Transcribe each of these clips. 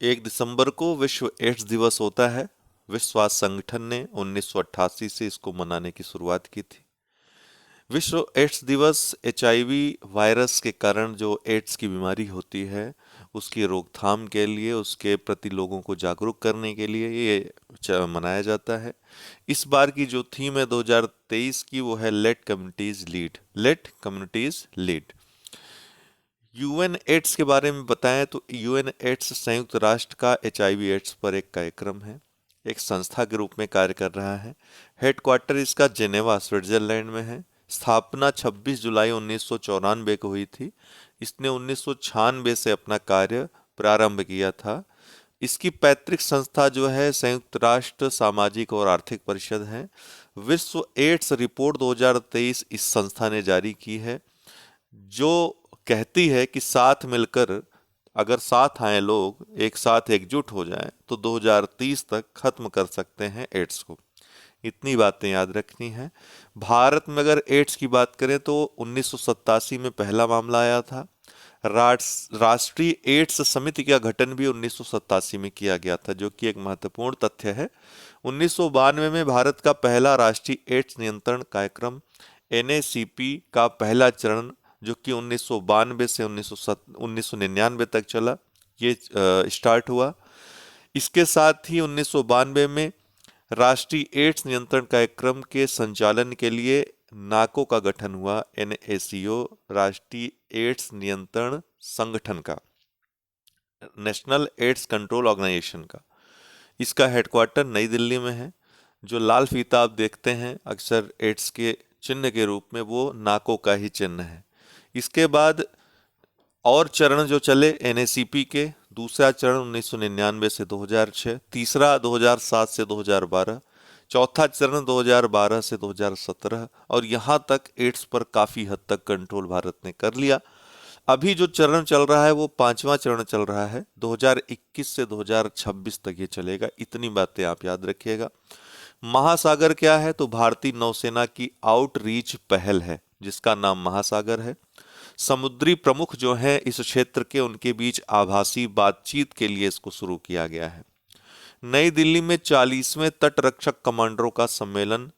1 दिसंबर को विश्व एड्स दिवस होता है। विश्व स्वास्थ्य संगठन ने 1988 से इसको मनाने की शुरुआत की थी। विश्व एड्स दिवस एचआईवी वायरस के कारण जो एड्स की बीमारी होती है उसकी रोकथाम के लिए, उसके प्रति लोगों को जागरूक करने के लिए ये मनाया जाता है। इस बार की जो थीम है 2023 की, वो है let communities lead. Let communities lead. UN AIDS के बारे में बताएं तो यूएन एड्स संयुक्त राष्ट्र का एचआईवी एड्स पर एक कार्यक्रम है, एक संस्था के रूप में कार्य कर रहा है। हेडक्वार्टर इसका जेनेवा स्विट्जरलैंड में है। स्थापना 26 जुलाई 1994 को हुई थी। इसने 1996 से अपना कार्य प्रारंभ किया था। इसकी पैतृक संस्था जो है संयुक्त राष्ट्र सामाजिक और आर्थिक परिषद है। विश्व एड्स रिपोर्ट 2023 इस संस्था ने जारी की है, जो कहती है कि साथ मिलकर, अगर साथ आए लोग, एक साथ एकजुट हो जाएं, तो 2030 तक खत्म कर सकते हैं एड्स को। इतनी बातें याद रखनी है। भारत में अगर एड्स की बात करें तो 1987 में पहला मामला आया था। राष्ट्रीय एड्स समिति का गठन भी 1987 में किया गया था, जो कि एक महत्वपूर्ण तथ्य है। 1992 में भारत का पहला राष्ट्रीय एड्स नियंत्रण कार्यक्रम एनएसीपी का पहला चरण, जो कि 1992 से 1999 तक चला, ये स्टार्ट हुआ। इसके साथ ही 1992 में राष्ट्रीय एड्स नियंत्रण कार्यक्रम के संचालन के लिए नाको का गठन हुआ, एनएसीओ, राष्ट्रीय एड्स नियंत्रण संगठन का, नेशनल एड्स कंट्रोल ऑर्गेनाइजेशन का। इसका हेडक्वार्टर नई दिल्ली में है। जो लाल फीता आप देखते हैं अक्सर एड्स के चिन्ह के रूप में, वो नाको का ही चिन्ह है। इसके बाद और चरण जो चले एनएसीपी के, दूसरा चरण 1999 से 2006, तीसरा 2007 से 2012, चौथा चरण 2012 से 2017, और यहाँ तक एड्स पर काफी हद तक कंट्रोल भारत ने कर लिया। अभी जो चरण चल रहा है वो पांचवा चरण चल रहा है, 2021 से 2026 तक ये चलेगा। इतनी बातें आप याद रखिएगा। महासागर क्या है? तो भारतीय नौसेना की आउटरीच पहल है जिसका नाम महासागर है। समुद्री प्रमुख जो हैं इस क्षेत्र के, उनके बीच आभासी बातचीत के लिए इसको शुरू किया गया है। नई दिल्ली में 40वें तट रक्षक कमांडरों का सम्मेलन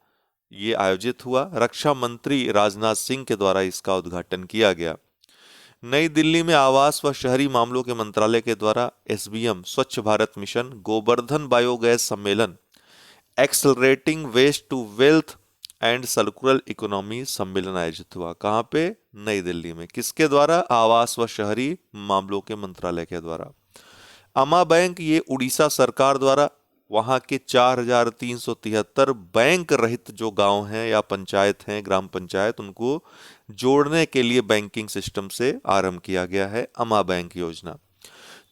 ये आयोजित हुआ। रक्षा मंत्री राजनाथ सिंह के द्वारा इसका उद्घाटन किया गया। नई दिल्ली में आवास व शहरी मामलों के मंत्रालय के द्वारा SBM Swachh Bharat mission Gobardhan biogas सम्मेलन, accelerating waste to wealth and circular economy सम्मेलन आयोजित हुआ। कहाँ पे? नई दिल्ली में। किसके द्वारा? आवास व शहरी मामलों के मंत्रालय के द्वारा। अमा बैंक ये उड़ीसा सरकार द्वारा वहां के 4373 बैंक रहित जो गांव हैं या पंचायत हैं, ग्राम पंचायत, उनको जोड़ने के लिए बैंकिंग सिस्टम से आरंभ किया गया है अमा बैंक योजना।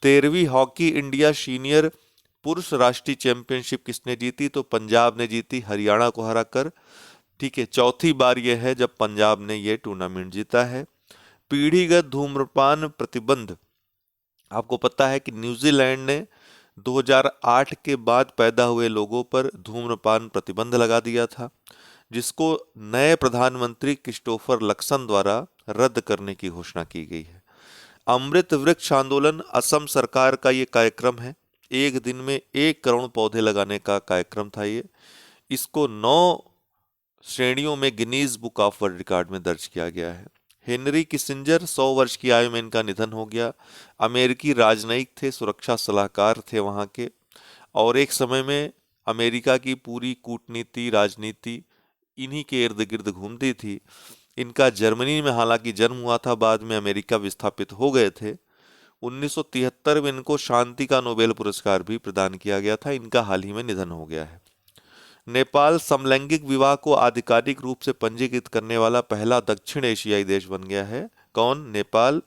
13वीं हॉकी इंडिया सीनियर पुरुष राष्ट्रीय चैंपियनशिप किसने जीती? तो पंजाब ने जीती, हरियाणा को हराकर। ठीक है, चौथी बार यह है जब पंजाब ने यह टूर्नामेंट जीता है। पीढ़ीगत धूम्रपान प्रतिबंध, आपको पता है कि न्यूजीलैंड ने 2008 के बाद पैदा हुए लोगों पर धूम्रपान प्रतिबंध लगा दिया था, जिसको नए प्रधानमंत्री क्रिस्टोफर लक्सन द्वारा रद्द करने की घोषणा की गई है। अमृत वृक्ष आंदोलन असम सरकार का ये कार्यक्रम है। एक दिन में 1 करोड़ पौधे लगाने का कार्यक्रम था ये। इसको 9 श्रेणियों में Guinness book of world record में दर्ज किया गया है। हेनरी किसिंजर 100 वर्ष की आयु में इनका निधन हो गया। अमेरिकी राजनयिक थे, सुरक्षा सलाहकार थे वहां के, और एक समय में अमेरिका की पूरी कूटनीति, राजनीति इन्हीं के इर्द गिर्द घूमती थी। इनका जर्मनी में हालांकि जन्म हुआ था, बाद में अमेरिका विस्थापित हो गए थे। 1973 में इनको शांति का नोबेल पुरस्कार भी प्रदान किया गया था। इनका हाल ही में निधन हो गया है। नेपाल समलैंगिक विवाह को आधिकारिक रूप से पंजीकृत करने वाला पहला दक्षिण एशियाई देश बन गया है। कौन? नेपाल।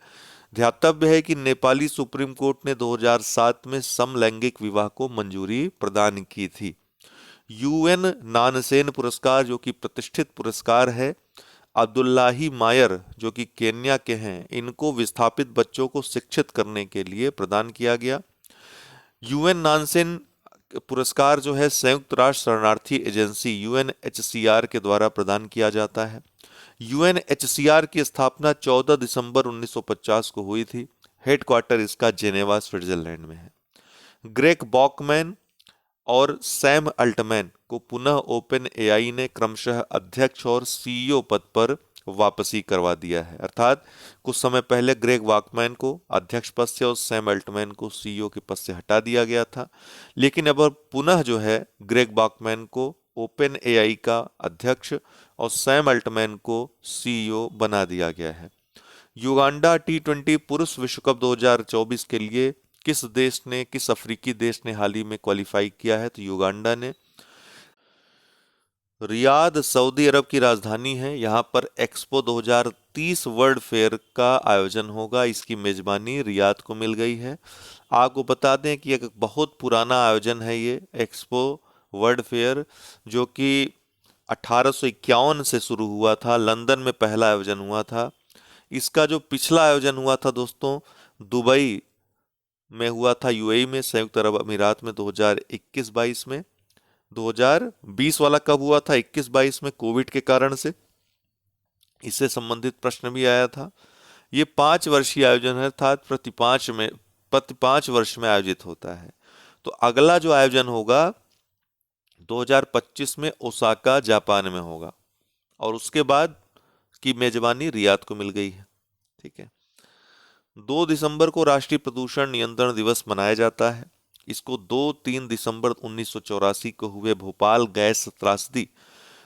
ध्यातव्य है कि नेपाली सुप्रीम कोर्ट ने 2007 में समलैंगिक विवाह को मंजूरी प्रदान की थी। यूएन नानसेन पुरस्कार, जो कि प्रतिष्ठित पुरस्कार है, अब्दुल्लाही मायर जो कि केन्या के हैं, इनको विस्थापित बच्चों को शिक्षित करने के लिए प्रदान किया गया। यूएन नानसेन पुरस्कार जो है संयुक्त राष्ट्र शरणार्थी एजेंसी यूएनएचसीआर के द्वारा प्रदान किया जाता है। यूएनएचसीआर की स्थापना 14 दिसंबर 1950 को हुई थी। हेडक्वार्टर इसका जेनेवा स्विट्जरलैंड में है। ग्रेग बॉकमैन और सैम अल्टमैन को पुनः ओपन एआई ने क्रमशः अध्यक्ष और सीईओ पद पर वापसी करवा दिया है। अर्थात कुछ समय पहले ग्रेग वॉकमैन को अध्यक्ष पद से और सैम अल्टमैन को सीईओ के पद से हटा दिया गया था, लेकिन अब पुनः जो है ग्रेग वॉकमैन को ओपन एआई का अध्यक्ष और सैम अल्टमैन को सीईओ बना दिया गया है। युगांडा टी20 पुरुष विश्व कप 2024 के लिए किस अफ्रीकी देश ने हाल ही में क्वालिफाई किया है? तो युगांडा ने। रियाद सऊदी अरब की राजधानी है। यहाँ पर एक्सपो 2030 वर्ल्ड फेयर का आयोजन होगा। इसकी मेजबानी रियाद को मिल गई है। आपको बता दें कि एक बहुत पुराना आयोजन है ये एक्सपो वर्ल्ड फेयर, जो कि 1851 से शुरू हुआ था। लंदन में पहला आयोजन हुआ था। इसका जो पिछला आयोजन हुआ था दोस्तों, दुबई में हुआ था, यूएई में, संयुक्त अरब अमीरात में 2021-22 में। 2020 वाला कब हुआ था? 21-22 में, कोविड के कारण से। इससे संबंधित प्रश्न भी आया था। ये 5 वर्षीय आयोजन है, अर्थात प्रति 5 वर्ष में आयोजित होता है। तो अगला जो आयोजन होगा 2025 में ओसाका जापान में होगा, और उसके बाद की मेजबानी रियाद को मिल गई है। ठीक है। 2 दिसंबर को राष्ट्रीय प्रदूषण नियंत्रण दिवस मनाया जाता है। इसको 2-3 दिसंबर 1984 को हुए भोपाल गैस त्रासदी,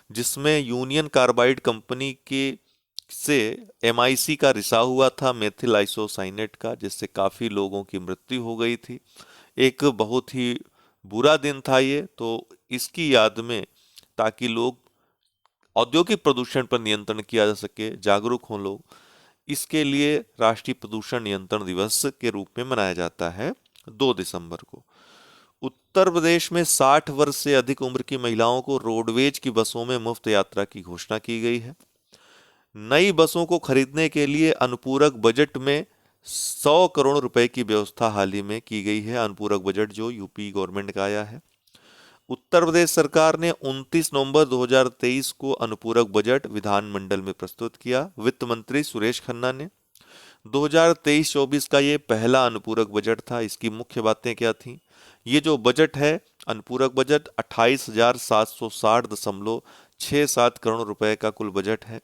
जिसमें यूनियन कार्बाइड कंपनी के से एमआईसी का रिसाव हुआ था, मेथिल आइसोसाइनेट का, जिससे काफी लोगों की मृत्यु हो गई थी। एक बहुत ही बुरा दिन था ये। तो इसकी याद में, ताकि लोग औद्योगिक प्रदूषण पर नियंत्रण किया जा सके, जागरूक हों लोग, इसके लिए राष्ट्रीय प्रदूषण नियंत्रण दिवस के रूप में मनाया जाता है 2 दिसंबर को। उत्तर प्रदेश में 60 वर्ष से अधिक उम्र की महिलाओं को रोडवेज की बसों में मुफ्त यात्रा की घोषणा की गई है। नई बसों को खरीदने के लिए अनुपूरक बजट में 100 करोड़ रुपए की व्यवस्था हाल ही में की गई है। अनुपूरक बजट जो यूपी गवर्नमेंट का आया है। उत्तर प्रदेश सरकार ने 29 नवंबर 2023 को अनुपूरक बजट विधानमंडल में प्रस्तुत किया। वित्त मंत्री सुरेश खन्ना ने। 2023-24 का ये पहला अनुपूरक बजट था। इसकी मुख्य बातें क्या थी? ये जो बजट है, अनुपूरक बजट 28,760.67 करोड़ रुपए का कुल बजट है,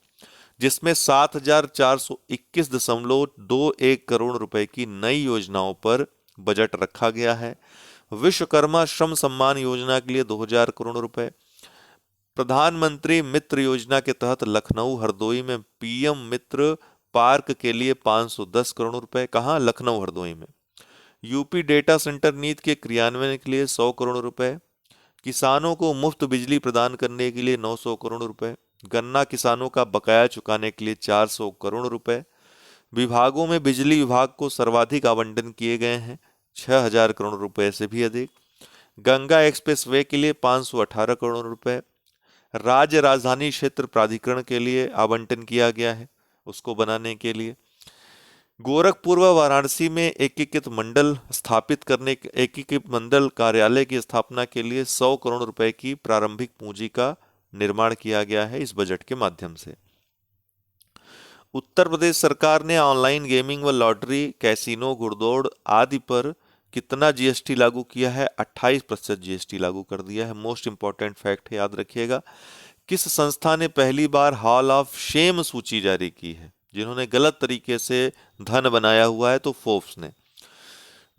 जिसमें 7,421.21 करोड़ रुपए की नई योजनाओं पर बजट रखा गया है। विश्वकर्मा श्रम सम्मान योजना के लिए 2000 करोड़ रुपए, प्रधानमंत्री मित्र योजना के तहत लखनऊ हरदोई में पीएम मित्र पार्क के लिए 510 करोड़ रुपए। कहाँ? लखनऊ हरदोई में। यूपी डेटा सेंटर नीति के क्रियान्वयन के लिए 100 करोड़ रुपए। किसानों को मुफ्त बिजली प्रदान करने के लिए 900 करोड़ रुपए। गन्ना किसानों का बकाया चुकाने के लिए 400 करोड़ रुपए। विभागों में बिजली विभाग को सर्वाधिक आवंटन किए गए हैं, 6000 करोड़ रुपए से भी अधिक। गंगा एक्सप्रेस वे के लिए 518 करोड़ रुपए। राज्य राजधानी क्षेत्र प्राधिकरण के लिए आवंटन किया गया है, उसको बनाने के लिए। गोरखपुर व वाराणसी में एकीकृत मंडल कार्यालय की स्थापना के लिए 100 करोड़ रुपए की प्रारंभिक पूंजी का निर्माण किया गया है इस बजट के माध्यम से। उत्तर प्रदेश सरकार ने ऑनलाइन गेमिंग व लॉटरी, कैसीनो, घुड़दौड़ आदि पर कितना जीएसटी लागू किया है? 28% जीएसटी लागू कर दिया है। मोस्ट इंपॉर्टेंट फैक्ट है, याद रखिएगा। किस संस्था ने पहली बार हॉल ऑफ शेम सूची जारी की है, जिन्होंने गलत तरीके से धन बनाया हुआ है? तो फोर्ब्स ने।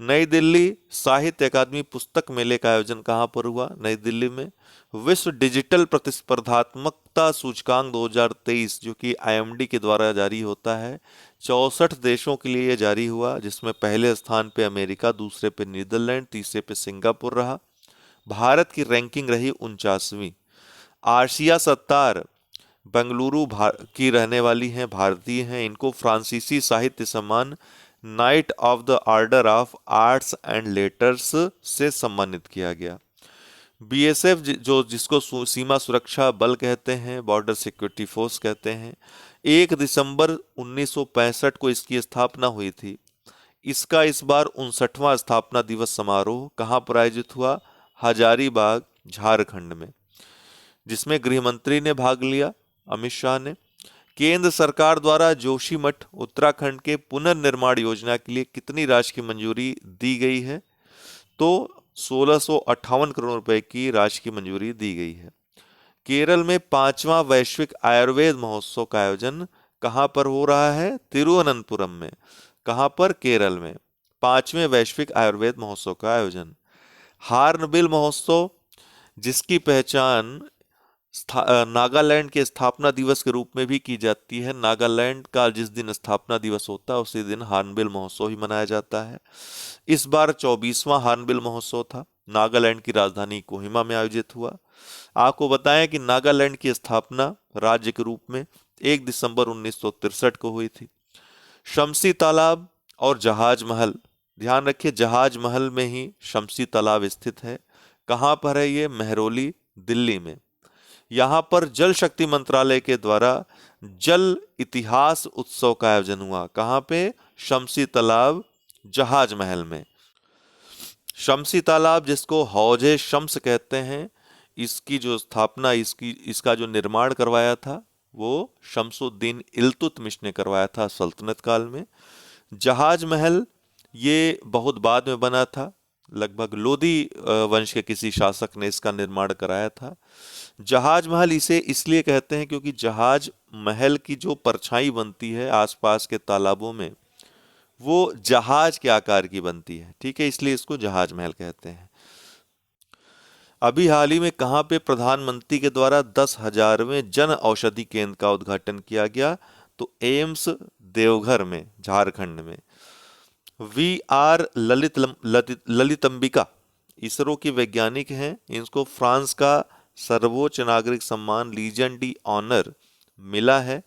नई दिल्ली साहित्य अकादमी पुस्तक मेले का आयोजन कहां पर हुआ? नई दिल्ली में। विश्व डिजिटल प्रतिस्पर्धात्मकता सूचकांक 2023, जो कि आईएमडी के द्वारा जारी होता है, 64 देशों के लिए जारी हुआ, जिसमें पहले स्थान पे अमेरिका, दूसरे पे नीदरलैंड, तीसरे पे सिंगापुर रहा। भारत की रैंकिंग रही 49वीं। आशिया सत्तार बेंगलुरु की रहने वाली हैं, भारतीय हैं। इनको फ्रांसीसी साहित्य सम्मान night of the order of arts and letters से सम्मानित किया गया। बीएसएफ, जो जिसको सीमा सुरक्षा बल कहते हैं, बॉर्डर सिक्योरिटी फोर्स कहते हैं, 1 दिसंबर 1965 को इसकी स्थापना हुई थी। इसका इस बार 59वां स्थापना दिवस समारोह कहां पर आयोजित हुआ? हजारीबाग, झारखंड में, जिसमें गृह मंत्री ने भाग लिया, अमित शाह ने। केंद्र सरकार द्वारा जोशीमठ उत्तराखंड के पुनर्निर्माण योजना के लिए कितनी राशि की मंजूरी दी गई है? तो 1658 करोड़ रुपए की राशि की मंजूरी दी गई है। केरल में 5वां वैश्विक आयुर्वेद महोत्सव का आयोजन कहां पर हो रहा है? तिरुवनंतपुरम में। कहां पर? केरल में। 5वें वैश्विक आयुर्वेद महोत्सव का आयोजन। हार्नबिल महोत्सव, जिसकी पहचान नागालैंड के स्थापना दिवस के रूप में भी की जाती है। नागालैंड का जिस दिन स्थापना दिवस होता है उसी दिन हार्नबिल महोत्सव ही मनाया जाता है। इस बार 24वां हार्नबिल महोत्सव था। नागालैंड की राजधानी कोहिमा में आयोजित हुआ। आपको बताएं कि नागालैंड की स्थापना राज्य के रूप में 1 दिसंबर 1963 को हुई थी। शमसी तालाब और जहाज महल, ध्यान रखिए जहाज महल में ही शमसी तालाब स्थित है। कहां पर है ये? महरौली, दिल्ली में। यहां पर जल शक्ति मंत्रालय के द्वारा जल इतिहास उत्सव का आयोजन हुआ। कहां पे? शमसी तालाब, जहाज महल में। शमसी तालाब, जिसको हौजे शम्स कहते हैं, इसकी जो स्थापना, इसका जो निर्माण करवाया था वो शमसुद्दीन इल्तुतमिश ने करवाया था सल्तनत काल में। जहाज महल ये बहुत बाद में बना था। लगभग लोदी वंश के किसी शासक ने इसका निर्माण कराया था। जहाज महल इसे इसलिए कहते हैं क्योंकि जहाज महल की जो परछाई बनती है आसपास के तालाबों में, वो जहाज के आकार की बनती है। ठीक है, इसलिए इसको जहाज महल कहते हैं। अभी हाल ही में कहां पे प्रधानमंत्री के द्वारा 10,000वें जन औषधि केंद्र का उद्घाटन किया गया? तो एम्स देवघर में, झारखंड में। वी आर ललितंबिका इसरो की वैज्ञानिक हैं। इनको फ्रांस का सर्वोच्च नागरिक सम्मान लीजन डी ऑनर मिला है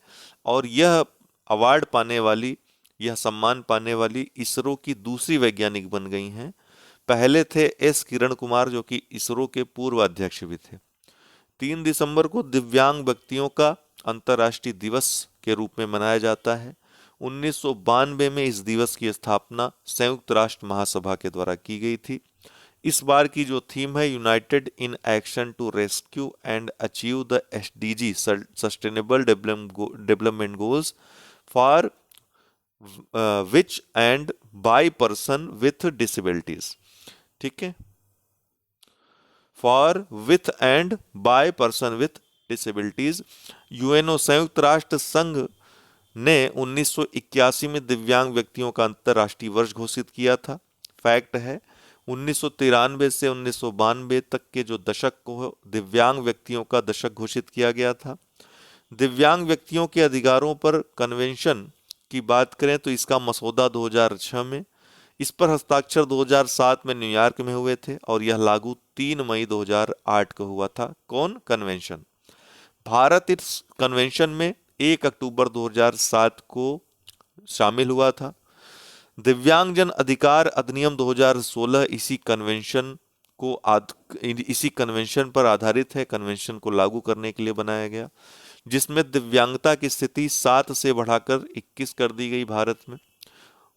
और यह अवार्ड पाने वाली, यह सम्मान पाने वाली इसरो की दूसरी वैज्ञानिक बन गई हैं। पहले थे एस किरण कुमार, जो कि इसरो के पूर्व अध्यक्ष भी थे। 3 दिसंबर को दिव्यांग व्यक्तियों का अंतर्राष्ट्रीय दिवस के रूप में मनाया जाता है। 1992 में इस दिवस की स्थापना संयुक्त राष्ट्र महासभा के द्वारा की गई थी। इस बार की जो थीम है, united in action to rescue and achieve the SDG sustainable development goals for which and by person with disabilities. ठीक है, for with and by person with disabilities. UNO संयुक्त राष्ट्र संघ ने 1981 में दिव्यांग व्यक्तियों का अंतर्राष्ट्रीय वर्ष घोषित किया था। फैक्ट है, 1993 से 1992 तक के जो दशक को दिव्यांग व्यक्तियों का दशक घोषित किया गया था। दिव्यांग व्यक्तियों के अधिकारों पर कन्वेंशन की बात करें तो इसका मसौदा 2006 में, इस पर हस्ताक्षर 2007 में न्यूयॉर्क में हुए थे और यह लागू 3 मई 2008 को हुआ था। कौन? कन्वेंशन। भारत इस कन्वेंशन में 1 अक्टूबर 2007 को शामिल हुआ था। दिव्यांगजन अधिकार अधिनियम 2016 इसी कन्वेंशन पर आधारित है। कन्वेंशन को लागू करने के लिए बनाया गया, जिसमें दिव्यांगता की स्थिति 7 से बढ़ाकर 21 कर दी गई भारत में।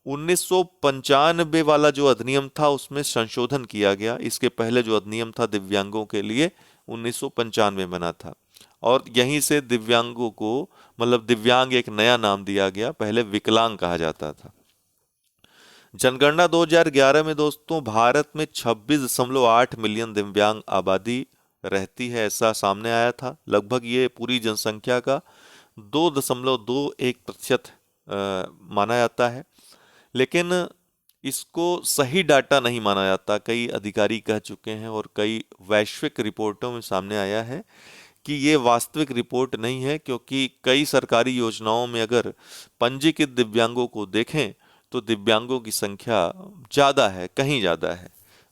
1995 वाला जो अधिनियम था उसमें संशोधन किया गया। इसके पहले जो अधिनियम था दिव्यांगों के लिए 1995 बना था और यहीं से दिव्यांगों को, मतलब दिव्यांग एक नया नाम दिया गया, पहले विकलांग कहा जाता था। जनगणना 2011 में दोस्तों भारत में 26.8 मिलियन दिव्यांग आबादी रहती है, ऐसा सामने आया था। लगभग ये पूरी जनसंख्या का 2.21% माना जाता है, लेकिन इसको सही डाटा नहीं माना जाता। कई अधिकारी कह चुके हैं और कई वैश्विक रिपोर्टों में सामने आया है कि ये वास्तविक रिपोर्ट नहीं है, क्योंकि कई सरकारी योजनाओं में अगर पंजीकृत दिव्यांगों को देखें तो दिव्यांगों की संख्या ज़्यादा है, कहीं ज़्यादा है।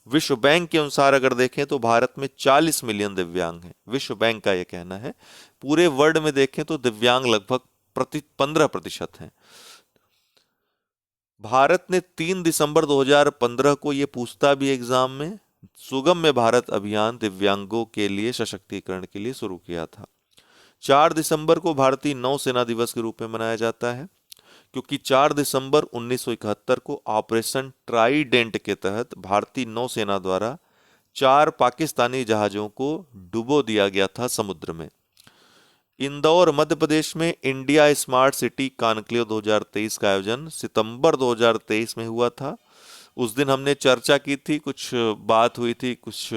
विश्व बैंक के अनुसार अगर देखें तो भारत में 40 मिलियन दिव्यांग हैं, विश्व बैंक का यह कहना है। पूरे वर्ल्ड में देखें तो दिव्यांग लगभग 15% हैं। भारत ने 3 दिसंबर 2015 को ये पूछता भी एग्जाम में, सुगम्य भारत अभियान दिव्यांगों के लिए सशक्तिकरण के लिए शुरू किया था। 4 दिसंबर को भारतीय नौसेना दिवस के रूप में मनाया जाता है, क्योंकि 4 दिसंबर 1971 को ऑपरेशन ट्राइडेंट के तहत भारतीय नौसेना द्वारा 4 पाकिस्तानी जहाजों को डुबो दिया गया था समुद्र में। इंदौर मध्य प्रदेश में इंडिया स्मार्ट सिटी कॉन्क्लेव 2023 का आयोजन सितंबर 2023 में हुआ था उस दिन हमने चर्चा की थी, कुछ बात हुई थी, कुछ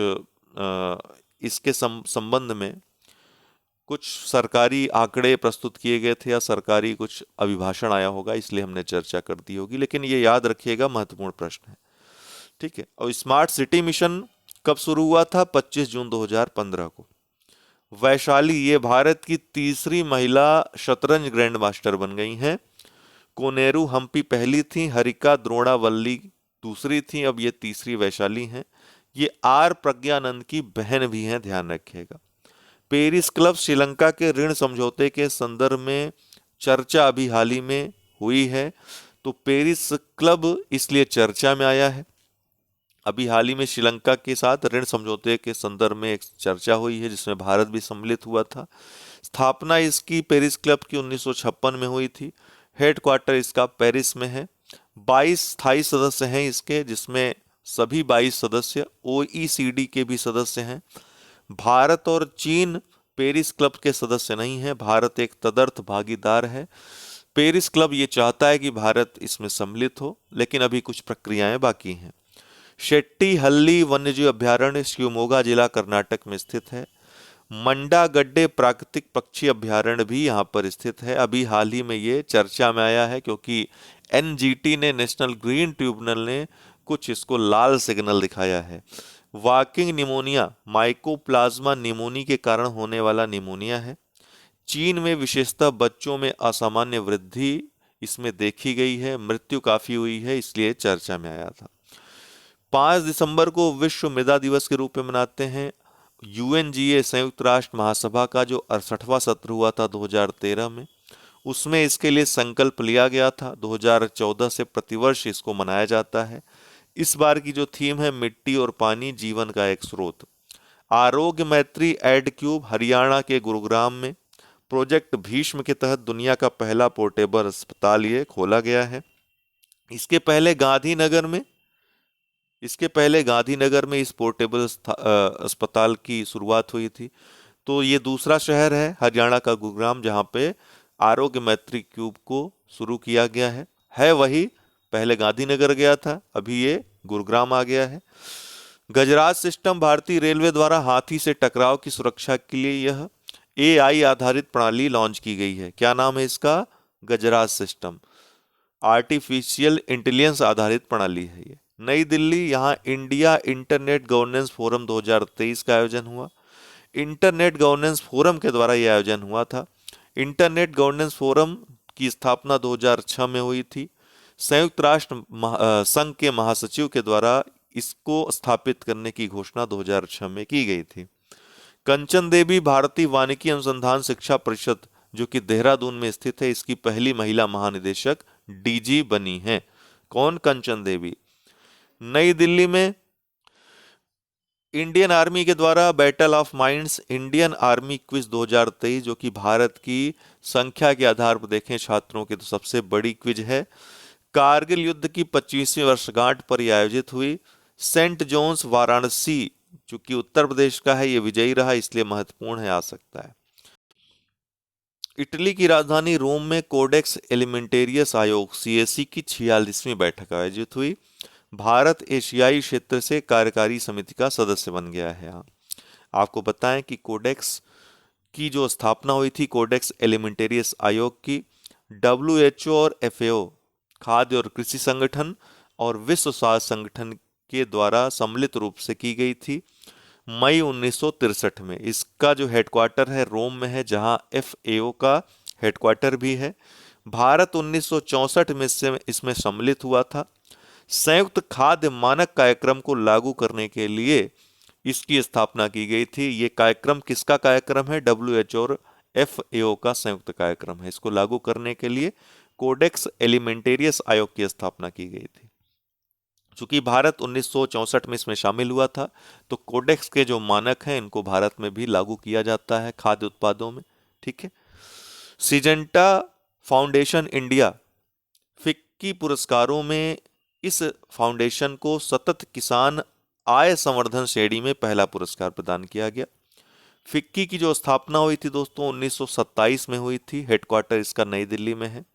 इसके संबंध में कुछ सरकारी आंकड़े प्रस्तुत किए गए थे या सरकारी कुछ अभिभाषण आया होगा, इसलिए हमने चर्चा कर दी होगी, लेकिन ये याद रखिएगा, महत्वपूर्ण प्रश्न है। ठीक है। और स्मार्ट सिटी मिशन कब शुरू हुआ था? 25 जून 2015 को। वैशाली, ये भारत की तीसरी महिला शतरंज ग्रैंड मास्टर बन गई हैं। कोनेरू हम्पी पहली थी, हरिका द्रोणावल्ली दूसरी थी, अब ये तीसरी वैशाली हैं। ये आर प्रज्ञानंद की बहन भी हैं, ध्यान रखिएगा। पेरिस क्लब श्रीलंका के ऋण समझौते के संदर्भ में चर्चा अभी हाल ही में हुई है, तो पेरिस क्लब इसलिए चर्चा में आया है। अभी हाल ही में श्रीलंका के साथ ऋण समझौते के संदर्भ में एक चर्चा हुई है, जिसमें भारत भी सम्मिलित हुआ था। स्थापना इसकी पेरिस क्लब की 1956 में हुई थी। हेडक्वार्टर इसका पेरिस में है। 22 स्थायी सदस्य हैं इसके, जिसमें सभी 22 सदस्य OECD के भी सदस्य हैं। भारत और चीन पेरिस क्लब के सदस्य नहीं है, भारत एक तदर्थ भागीदार है। पेरिस क्लब ये चाहता है कि भारत इसमें सम्मिलित हो, लेकिन अभी कुछ प्रक्रियाएं बाकी हैं। शेट्टी-हल्ली वन्यजीव अभयारण्य शिवमोगा जिला कर्नाटक में स्थित है। मंडागड्डे प्राकृतिक पक्षी अभयारण्य भी यहाँ पर स्थित है। अभी हाल ही में ये चर्चा में आया है, क्योंकि NGT ने, नेशनल ग्रीन ट्रिब्यूनल ने कुछ इसको लाल सिग्नल दिखाया है। वॉकिंग निमोनिया माइकोप्लाज्मा निमोनी के कारण होने वाला निमोनिया है। चीन में विशेषतः बच्चों में असामान्य वृद्धि इसमें देखी गई है, मृत्यु काफी हुई है, इसलिए चर्चा में आया था। 5 दिसंबर को विश्व मृदा दिवस के रूप में मनाते हैं। UNGA संयुक्त राष्ट्र महासभा का जो 68वां सत्र हुआ था 2013 में, उसमें इसके लिए संकल्प लिया गया था। 2014 से प्रतिवर्ष इसको मनाया जाता है। इस बार की जो थीम है, मिट्टी और पानी जीवन का एक स्रोत। आरोग्य मैत्री एड क्यूब हरियाणा के गुरुग्राम में प्रोजेक्ट भीष्म के तहत दुनिया का पहला पोर्टेबल अस्पताल ये खोला गया है। इसके पहले गांधीनगर में इस पोर्टेबल अस्पताल की शुरुआत हुई थी। तो ये दूसरा शहर है हरियाणा का गुरुग्राम, जहां पे आरोग्य मैत्री क्यूब को शुरू किया गया है वही, पहले गांधीनगर गया था, अभी ये गुरुग्राम आ गया है। गजराज सिस्टम, भारतीय रेलवे द्वारा हाथी से टकराव की सुरक्षा के लिए यह AI आधारित प्रणाली लॉन्च की गई है। क्या नाम है इसका? गजराज सिस्टम। आर्टिफिशियल इंटेलिजेंस आधारित प्रणाली है ये। नई दिल्ली, यहाँ इंडिया इंटरनेट गवर्नेंस फोरम 2023 का आयोजन हुआ। इंटरनेट गवर्नेंस फोरम के द्वारा यह आयोजन हुआ था। इंटरनेट गवर्नेंस फोरम की स्थापना 2006 में हुई थी। संयुक्त राष्ट्र संघ के महासचिव के द्वारा इसको स्थापित करने की घोषणा 2006 में की गई थी। कंचन देवी भारतीय वानिकी अनुसंधान शिक्षा परिषद, जो कि देहरादून में स्थित है, इसकी पहली महिला महानिदेशक DG बनी हैं। कौन? कंचन देवी। नई दिल्ली में इंडियन आर्मी के द्वारा battle of minds Indian army quiz 2023, जो कि भारत की संख्या के आधार पर देखें छात्रों की तो सबसे बड़ी क्विज है, कारगिल युद्ध की 25वीं वर्षगांठ पर यह आयोजित हुई। सेंट जोन्स वाराणसी, जो कि उत्तर प्रदेश का है, ये विजयी रहा, इसलिए महत्वपूर्ण है, आ सकता है। इटली की राजधानी रोम में कोडेक्स एलिमेंटेरियस आयोग CAC की 46वीं बैठक आयोजित हुई। भारत एशियाई क्षेत्र से कार्यकारी समिति का सदस्य बन गया है। यहाँ आपको बताएं कि कोडेक्स की जो स्थापना हुई थी, कोडेक्स एलिमेंटेरियस आयोग की, WHO और FAO खाद्य और कृषि संगठन और विश्व स्वास्थ्य संगठन के द्वारा सम्मिलित रूप से की गई थी मई 1963 में। इसका जो हेडक्वार्टर है रोम में है, जहां FAO का हेडक्वार्टर भी है। भारत 1964 में इसमें सम्मिलित हुआ था। संयुक्त खाद्य मानक कार्यक्रम को लागू करने के लिए इसकी स्थापना की गई थी। ये कार्यक्रम किसका कार्यक्रम है? WHO और FAO का संयुक्त कार्यक्रम है। इसको लागू करने के लिए कोडेक्स एलिमेंटेरियस आयोग की स्थापना की गई थी। चूंकि भारत 1964 में इसमें शामिल हुआ था, तो कोडेक्स के जो मानक हैं इनको भारत में भी लागू किया जाता है खाद्य उत्पादों में। ठीक है। सिजेंटा फाउंडेशन इंडिया फिक्की पुरस्कारों में इस फाउंडेशन को सतत किसान आय संवर्धन श्रेणी में पहला पुरस्कार प्रदान किया गया। फिक्की की जो स्थापना हुई थी दोस्तों 1927 में हुई थी। हेडक्वार्टर इसका नई दिल्ली में है।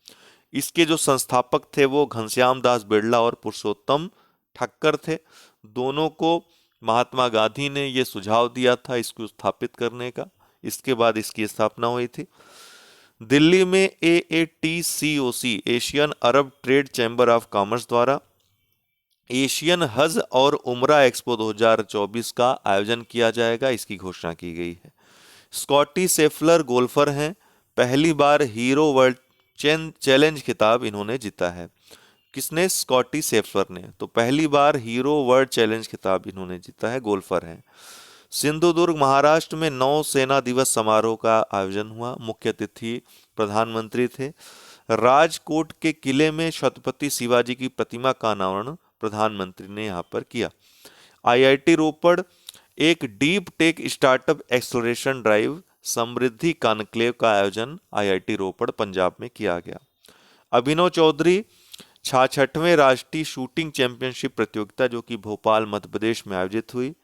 इसके जो संस्थापक थे वो घनश्याम दास बिड़ला और पुरुषोत्तम ठक्कर थे। दोनों को महात्मा गांधी ने ये सुझाव दिया था इसको स्थापित करने का। इसके बाद इसकी स्थापना हुई थी। दिल्ली में AATCOC Asian Arab trade chamber of commerce द्वारा एशियन हज और उमरा एक्सपो 2024 का आयोजन किया जाएगा, इसकी घोषणा की गई है। स्कॉटी शेफलर गोल्फर हैं, पहली बार हीरो वर्ल्ड चैलेंज खिताब इन्होंने जीता है। किसने? स्कॉटी शेफलर ने। तो पहली बार हीरो वर्ल्ड चैलेंज खिताब इन्होंने जीता है, गोल्फर हैं। सिंधुदुर्ग महाराष्ट्र में नौसेना दिवस समारोह का आयोजन हुआ, मुख्य अतिथि प्रधानमंत्री थे। राजकोट के किले में छत्रपति शिवाजी की प्रतिमा का अनावरण प्रधानमंत्री ने यहां पर किया। IIT रोपड़ एक deep tech startup exploration drive Samriddhi conclave का आयोजन IIT रोपड़ पंजाब में किया गया। अभिनव चौधरी 66वें राष्ट्रीय शूटिंग चैंपियनशिप प्रतियोगिता जो कि भोपाल मध्य प्रदेश में आयोजित हुई,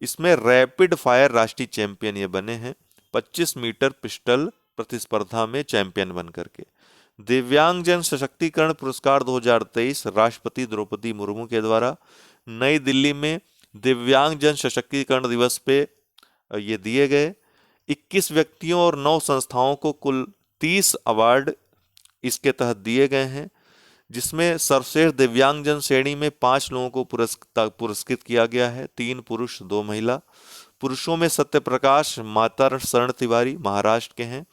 इसमें रैपिड फायर राष्ट्रीय चैंपियन ये बने हैं, 25 मीटर पिस्टल प्रतिस्पर्धा में चैंपियन बन करके। दिव्यांगजन सशक्तिकरण पुरस्कार 2023 राष्ट्रपति द्रौपदी मुर्मू के द्वारा नई दिल्ली में दिव्यांगजन सशक्तिकरण दिवस पे ये दिए गए। 21 व्यक्तियों और 9 संस्थाओं को कुल 30 अवार्ड इसके तहत दिए गए हैं, जिसमें सर्वश्रेष्ठ दिव्यांगजन श्रेणी में 5 लोगों को पुरस्कृत किया गया है, 3 पुरुष 2 महिला। पुरुषों में सत्यप्रकाश माता शरण तिवारी महाराष्ट्र के हैं,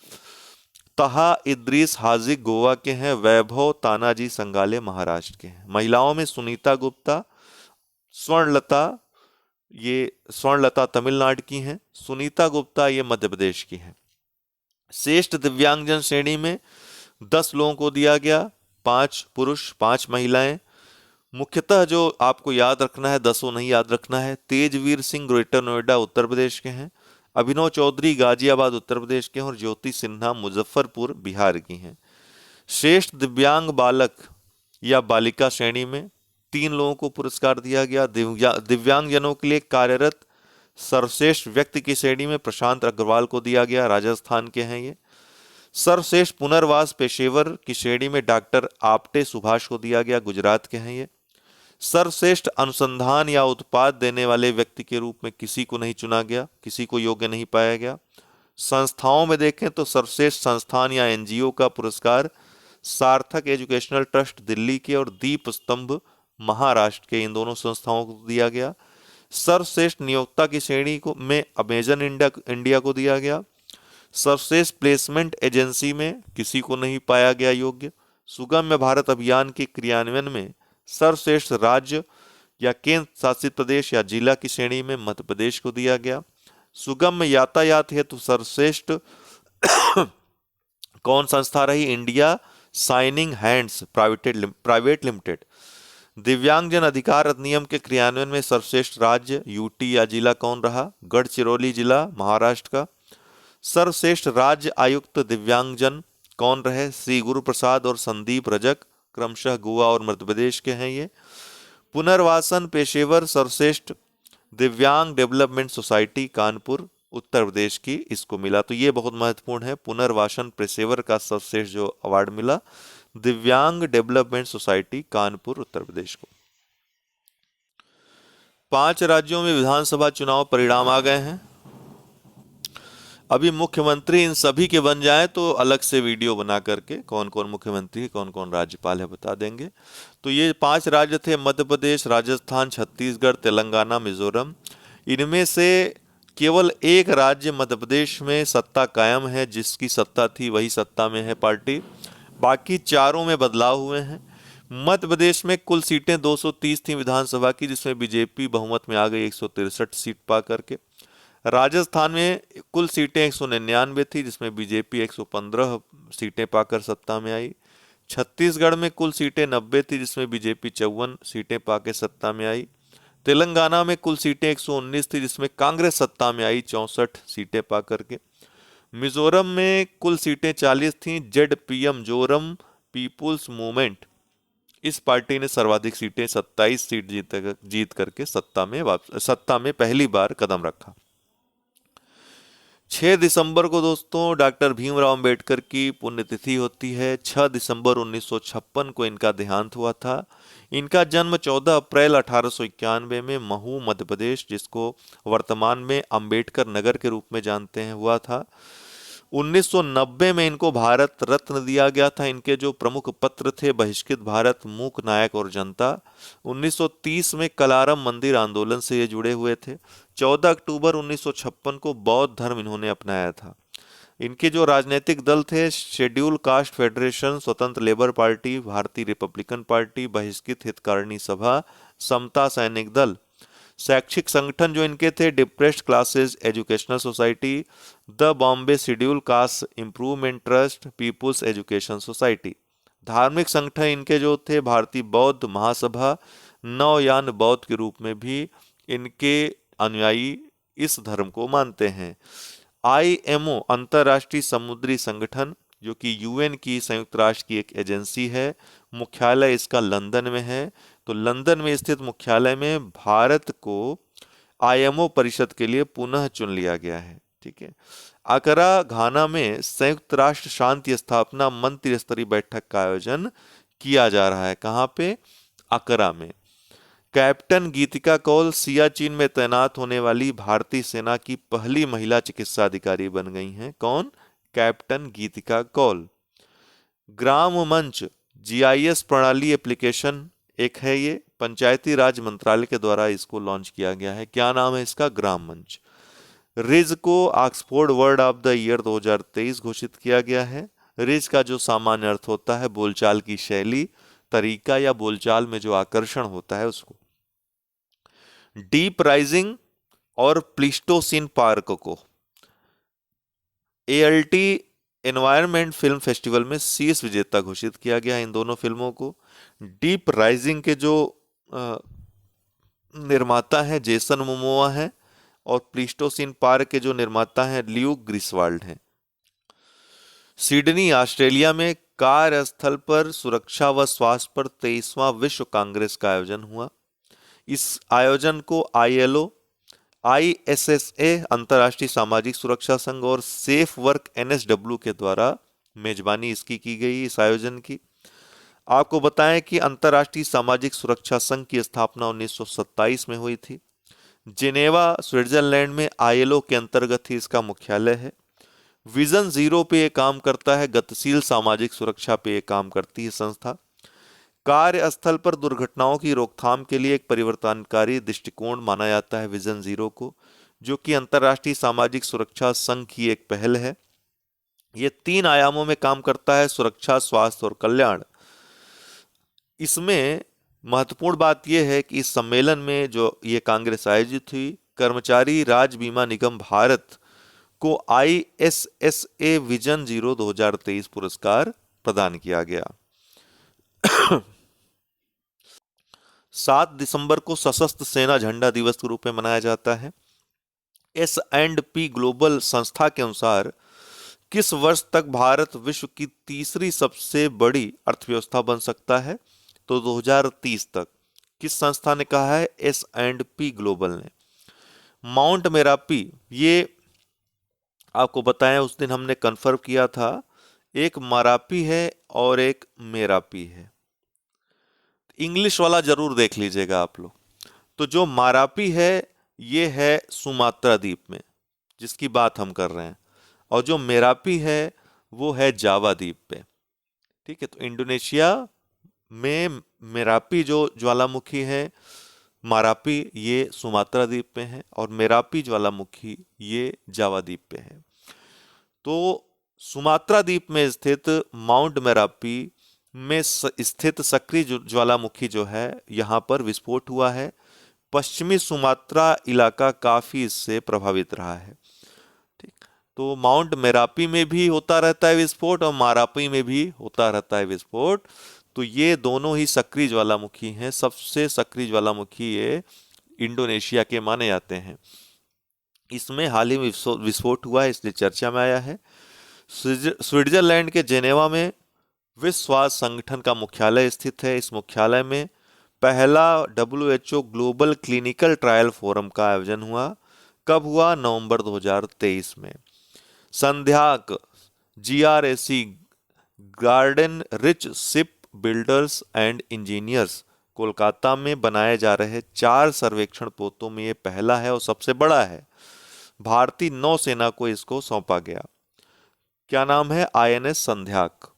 तहा इद्रीस हाजिक गोवा के हैं, वैभव तानाजी संगाले महाराष्ट्र के हैं। महिलाओं में सुनीता गुप्ता स्वर्णलता तमिलनाडु की हैं, सुनीता गुप्ता ये मध्य प्रदेश की हैं। श्रेष्ठ दिव्यांगजन श्रेणी में 10 लोगों को दिया गया, 5 पुरुष 5 महिलाएं। मुख्यतः जो आपको याद रखना है, 10 नहीं याद रखना है। तेजवीर सिंह ग्रेटर नोएडा उत्तर प्रदेश के हैं, अभिनव चौधरी गाजियाबाद उत्तर प्रदेश के हैं और ज्योति सिन्हा मुजफ्फरपुर बिहार की हैं। श्रेष्ठ दिव्यांग बालक या बालिका श्रेणी में 3 लोगों को पुरस्कार दिया गया। दिव्यांगजनों के लिए कार्यरत सर्वश्रेष्ठ व्यक्ति की श्रेणी में प्रशांत अग्रवाल को दिया गया, राजस्थान के हैं ये। सर्वश्रेष्ठ पुनर्वास पेशेवर की श्रेणी में डॉक्टर आपटे सुभाष को दिया गया, गुजरात के हैं ये। सर्वश्रेष्ठ अनुसंधान या उत्पाद देने वाले व्यक्ति के रूप में किसी को नहीं चुना गया, किसी को योग्य नहीं पाया गया। संस्थाओं में देखें तो सर्वश्रेष्ठ संस्थान या NGO का पुरस्कार सार्थक एजुकेशनल ट्रस्ट दिल्ली के और दीप स्तंभ महाराष्ट्र के, इन दोनों संस्थाओं को दिया गया। सर्वश्रेष्ठ नियोक्ता की श्रेणी को में अमेजन इंडिया को दिया गया। सर्वश्रेष्ठ प्लेसमेंट एजेंसी में किसी को नहीं पाया गया योग्य। सुगम्य भारत अभियान के क्रियान्वयन में सर्वश्रेष्ठ राज्य या केंद्र शासित प्रदेश या जिला की श्रेणी में मध्य प्रदेश को दिया गया। सुगम्य यातायात हेतु सर्वश्रेष्ठ कौन संस्था रही? India signing hands private limited. दिव्यांगजन अधिकार अधिनियम के क्रियान्वयन में सर्वश्रेष्ठ राज्य यूटी या जिला कौन रहा? गढ़चिरौली जिला महाराष्ट्र का। सर्वश्रेष्ठ राज्य आयुक्त दिव्यांगजन कौन रहे? श्री गुरु प्रसाद और संदीप रजक, क्रमशः गोवा और मध्य प्रदेश के हैं ये। पुनर्वासन पेशेवर सर्वश्रेष्ठ दिव्यांग डेवलपमेंट सोसाइटी कानपुर उत्तर प्रदेश की इसको मिला। तो ये बहुत महत्वपूर्ण है, पुनर्वासन पेशेवर का सर्वश्रेष्ठ जो अवार्ड मिला दिव्यांग डेवलपमेंट सोसाइटी कानपुर उत्तर प्रदेश को। 5 राज्यों में विधानसभा चुनाव परिणाम आ गए हैं। अभी मुख्यमंत्री इन सभी के बन जाए तो अलग से वीडियो बना करके कौन कौन मुख्यमंत्री कौन कौन राज्यपाल है बता देंगे। तो ये 5 राज्य थे, मध्य प्रदेश, राजस्थान, छत्तीसगढ़, तेलंगाना, मिजोरम। इनमें से केवल एक राज्य मध्य प्रदेश में सत्ता कायम है, जिसकी सत्ता थी वही सत्ता में है पार्टी। बाकी चारों में बदलाव हुए हैं। मध्य प्रदेश में कुल सीटें 230 थी विधानसभा की, जिसमें बीजेपी बहुमत में आ गई 163 सीट पा करके। राजस्थान में कुल सीटें 199 थी, जिसमें बीजेपी 115 सीटें पाकर सत्ता में आई। छत्तीसगढ़ में कुल सीटें 90 थी, जिसमें बीजेपी 54 सीटें पाकर सत्ता में आई। तेलंगाना में कुल सीटें 119 थी, जिसमें कांग्रेस सत्ता में आई 64 सीटें पा करके। मिजोरम में कुल सीटें 40 थीं। ZPM जोरम पीपुल्स मूवमेंट इस पार्टी ने सर्वाधिक सीटें 27 सीट जीत करके सत्ता में पहली बार कदम रखा। 6 दिसंबर को दोस्तों डॉक्टर भीमराव अंबेडकर की पुण्यतिथि होती है। 6 दिसंबर 1956 को इनका देहांत हुआ था। इनका जन्म 14 अप्रैल 1891 में महू मध्य प्रदेश, जिसको वर्तमान में अंबेडकर नगर के रूप में जानते हैं, हुआ था। 1990 में इनको भारत रत्न दिया गया था। इनके जो प्रमुख पत्र थे, बहिष्कृत भारत, मूक नायक और जनता। 1930 में कलारम मंदिर आंदोलन से ये जुड़े हुए थे। 14 अक्टूबर 1956 को बौद्ध धर्म इन्होंने अपनाया था। इनके जो राजनीतिक दल थे, शेड्यूल कास्ट फेडरेशन, स्वतंत्र लेबर पार्टी, भारतीय रिपब्लिकन पार्टी, बहिष्कृत हितकारिणी सभा, समता सैनिक दल। शैक्षिक संगठन जो इनके थे, depressed classes educational society, the Bombay scheduled caste improvement trust, people's education society. धार्मिक संगठन इनके जो थे, भारतीय बौद्ध महासभा, नवयान बौद्ध के रूप में भी इनके अनुयायी इस धर्म को मानते हैं। आईएमओ, अंतर्राष्ट्रीय समुद्री संगठन, जो कि यूएन की, संयुक्त राष्ट्र की एक एजेंसी है। मुख्यालय इसका लंदन में है। तो लंदन में स्थित मुख्यालय में भारत को आईएमओ परिषद के लिए पुनः चुन लिया गया है। ठीक है। अकरा, घाना में संयुक्त राष्ट्र शांति स्थापना मंत्री स्तरीय बैठक का आयोजन किया जा रहा है। कहाँ पे? अकरा में। कैप्टन गीतिका कौल सियाचिन में तैनात होने वाली भारतीय सेना की पहली महिला चिकित्सा अधिकारी बन गई हैं। कौन? कैप्टन गीतिका कौल। ग्राम मंच जीआईएस प्रणाली एप्लीकेशन एक है, ये पंचायती राज मंत्रालय के द्वारा इसको लॉन्च किया गया है। क्या नाम है इसका? ग्राम मंच। रिज को Oxford word of the year 2023 घोषित किया गया है। रिज का जो सामान्य अर्थ होता है बोलचाल की शैली, तरीका या बोलचाल में जो आकर्षण होता है उसको। डीप राइजिंग और प्लीस्टोसिन पार्क को एएलटी एनवायरनमेंट फिल्म फेस्टिवल में शीर्ष विजेता घोषित किया गया है। इन दोनों फिल्मों को। डीप राइजिंग के जो निर्माता हैं जेसन मोमोआ हैं, और प्लीस्टोसिन पार्क के जो निर्माता हैं ल्यूक ग्रिसवाल्ड हैं। सिडनी, ऑस्ट्रेलिया में कार्यस्थल पर सुरक्षा व स्वास्थ्य पर 23वां विश्व कांग्रेस का आयोजन हुआ। इस आयोजन को आईएलओ, आईएसएसए, अंतर्राष्ट्रीय सामाजिक सुरक्षा संघ और सेफ वर्क एनएसडब्ल्यू के द्वारा मेजबानी इसकी की गई, इस आयोजन की। आपको बताएं कि अंतर्राष्ट्रीय सामाजिक सुरक्षा संघ की स्थापना 1927 में हुई थी। जिनेवा, स्विट्जरलैंड में आईएलओ के अंतर्गत ही इसका मुख्यालय है। विजन जीरो पे ये काम करता है, गतिशील सामाजिक सुरक्षा पे ये काम करती है संस्था। कार्यस्थल पर दुर्घटनाओं की रोकथाम के लिए एक परिवर्तनकारी दृष्टिकोण माना जाता है विजन जीरो को, जो कि अंतर्राष्ट्रीय सामाजिक सुरक्षा संघ की एक पहल है। ये 3 आयामों में काम करता है, सुरक्षा, स्वास्थ्य और कल्याण। इसमें महत्वपूर्ण बात यह है कि इस सम्मेलन में जो ये कांग्रेस आयोजित हुई, कर्मचारी राज्य बीमा निगम भारत को आईएसएसए विजन जीरो 2023 पुरस्कार प्रदान किया गया। 7 दिसंबर को सशस्त्र सेना झंडा दिवस के रूप में मनाया जाता है। S&P ग्लोबल संस्था के अनुसार किस वर्ष तक भारत विश्व की तीसरी सबसे बड़ी अर्थव्यवस्था बन सकता है? तो 2030 तक। किस संस्था ने कहा है? S&P ग्लोबल ने। माउंट मेरापी, ये आपको बताएं उस दिन हमने कंफर्म किया था, एक मरापी है और एक मेरापी है। इंग्लिश वाला जरूर देख लीजिएगा आप लोग। तो जो मारापी है ये है सुमात्रा द्वीप में, जिसकी बात हम कर रहे हैं, और जो मेरापी है वो है जावा द्वीप पे। ठीक है। तो इंडोनेशिया में मेरापी जो ज्वालामुखी है, मारापी ये सुमात्रा द्वीप पे है, और मेरापी ज्वालामुखी ये जावा द्वीप पे है। तो सुमात्रा द्वीप में स्थित माउंट मेरापी में स्थित सक्रिय ज्वालामुखी जो है, यहाँ पर विस्फोट हुआ है। पश्चिमी सुमात्रा इलाका काफी इससे प्रभावित रहा है। ठीक। तो माउंट मेरापी में भी होता रहता है विस्फोट और मारापी में भी होता रहता है विस्फोट। तो ये दोनों ही सक्रिय ज्वालामुखी हैं। सबसे सक्रिय ज्वालामुखी ये इंडोनेशिया के माने जाते हैं। इसमें हाल ही में विस्फोट हुआ है, इसलिए चर्चा में आया है। स्विट्जरलैंड के जेनेवा में विश्व स्वास्थ्य संगठन का मुख्यालय स्थित है। इस मुख्यालय में पहला WHO global clinical trial forum का आयोजन हुआ। कब हुआ? नवंबर 2023 में। संध्याक, GRAC, garden rich ship builders and engineers, Kolkata में बनाए जा रहे 4 सर्वेक्षण पोतों में ये पहला है और सबसे बड़ा है। भारतीय नौसेना को इसको सौंपा गया। क्या नाम है? INS Sandhayak.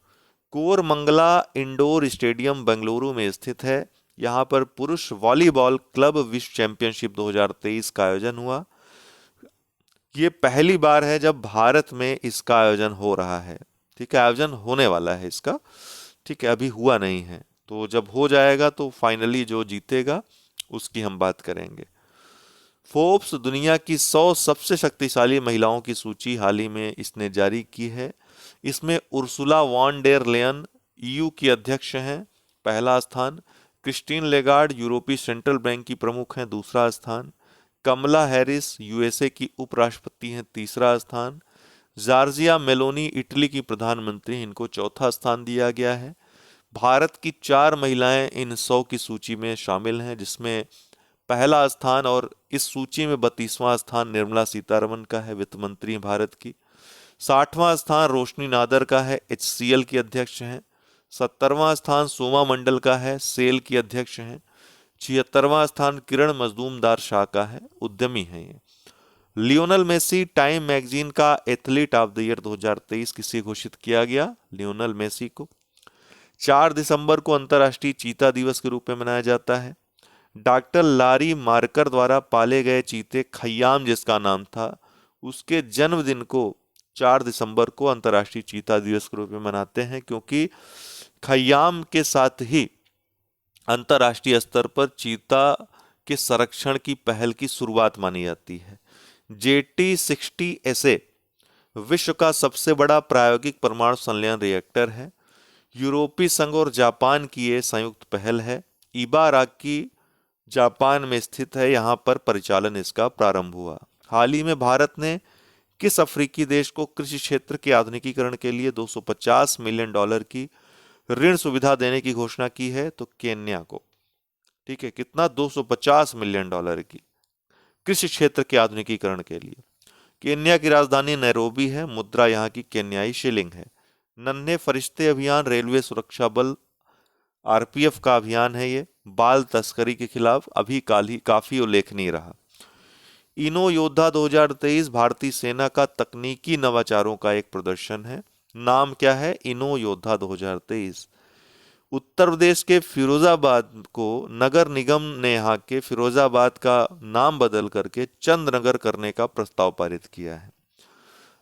Koramangala indoor stadium Bengaluru में स्थित है। यहाँ पर पुरुष वॉलीबॉल क्लब विश्व चैंपियनशिप 2023 का आयोजन हुआ। ये पहली बार है जब भारत में इसका आयोजन हो रहा है। ठीक है, आयोजन होने वाला है इसका। ठीक है, अभी हुआ नहीं है, तो जब हो जाएगा तो फाइनली जो जीतेगा उसकी हम बात करेंगे। फोर्ब्स दुनिया की 100 सबसे शक्तिशाली महिलाओं की सूची हाल ही में इसने जारी की है। इसमें Ursula von der Leyen EU की अध्यक्ष हैं, पहला स्थान। क्रिस्टीन लेगार्ड यूरोपीय सेंट्रल बैंक की प्रमुख हैं, दूसरा स्थान। कमला हैरिस USA की उपराष्ट्रपति हैं, तीसरा स्थान। जॉर्जिया मेलोनी इटली की प्रधानमंत्री, इनको चौथा स्थान दिया गया है। भारत की 4 महिलाएं इन 100 की सूची में शामिल हैं, जिसमें पहला स्थान और इस सूची में 32वां स्थान निर्मला सीतारमण का है, वित्त मंत्री भारत की। 60वां स्थान रोशनी नादर का है, HCL की अध्यक्ष हैं। 70वां स्थान सोमा मंडल का है, सेल की अध्यक्ष हैं। 76वां स्थान किरण मजदूमदार शाह का है, उद्यमी हैं ये। लियोनल मेसी टाइम मैगजीन का एथलीट ऑफ द ईयर 2023 किसे घोषित किया गया? लियोनल मेसी को। 4 दिसंबर को अंतर्राष्ट्रीय चीता दिवस के रूप में मनाया जाता है। डॉक्टर लारी मार्कर द्वारा पाले गए चीते खय्याम जिसका नाम था, उसके जन्मदिन को 4 दिसंबर को अंतर्राष्ट्रीय चीता दिवस के रूप में मनाते हैं, क्योंकि खय्याम के साथ ही अंतर्राष्ट्रीय स्तर पर चीता के संरक्षण की पहल की शुरुआत मानी जाती है। JT60SA विश्व का सबसे बड़ा प्रायोगिक परमाणु संलयन रिएक्टर है। यूरोपीय संघ और जापान की ये संयुक्त पहल है। इबाराकी जापान में स्थित है, यहाँ पर परिचालन इसका प्रारंभ हुआ। हाल ही में भारत ने किस अफ्रीकी देश को कृषि क्षेत्र के आधुनिकीकरण के लिए $250 मिलियन की ऋण सुविधा देने की घोषणा की है? तो केन्या को। ठीक है, कितना? $250 मिलियन की कृषि क्षेत्र के आधुनिकीकरण के लिए। केन्या की राजधानी नैरोबी है, मुद्रा यहाँ की केन्याई शिलिंग है। नन्हे फरिश्ते अभियान रेलवे सुरक्षा बल RPF का अभियान है ये, बाल तस्करी के खिलाफ अभी काफी उल्लेखनीय रहा। इनो योद्धा 2023 भारतीय सेना का तकनीकी नवाचारों का एक प्रदर्शन है। नाम क्या है? इनो योद्धा 2023। उत्तर प्रदेश के फिरोजाबाद को नगर निगम ने यहाँ के फिरोजाबाद का नाम बदल करके चंद्रनगर करने का प्रस्ताव पारित किया है।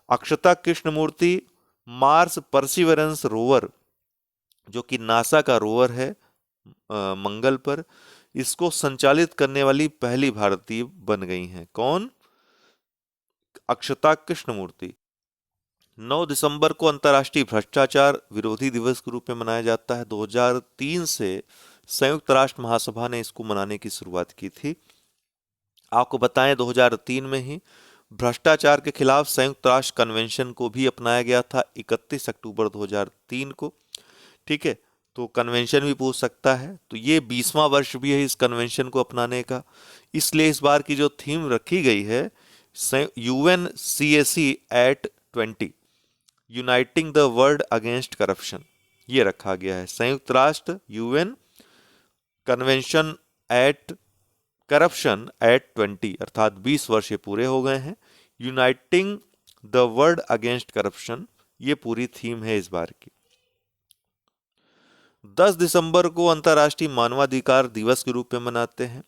अक्षता कृष्णमूर्ति मार्स परसिवरेंस रोवर, जो कि नासा का रोवर है मंगल पर, इसको संचालित करने वाली पहली भारतीय बन गई हैं। कौन? अक्षता कृष्णमूर्ति। 9 दिसंबर को अंतर्राष्ट्रीय भ्रष्टाचार विरोधी दिवस के रूप में मनाया जाता है। 2003 से संयुक्त राष्ट्र महासभा ने इसको मनाने की शुरुआत की थी। आपको बताएं 2003 में ही भ्रष्टाचार के खिलाफ संयुक्त राष्ट्र कन्वेंशन को भी अपनाया गया था, 31 अक्टूबर 2003 को। ठीक है, तो कन्वेंशन भी पूछ सकता है। तो ये 20वां वर्ष भी है इस कन्वेंशन को अपनाने का, इसलिए इस बार की जो थीम रखी गई है UNCAC at 20 uniting the world against corruption, ये रखा गया है। संयुक्त राष्ट्र UN convention at corruption at 20, अर्थात 20 वर्ष पूरे हो गए हैं। Uniting the world against corruption, ये पूरी थीम है इस बार की। 10 दिसंबर को अंतर्राष्ट्रीय मानवाधिकार दिवस के रूप में मनाते हैं।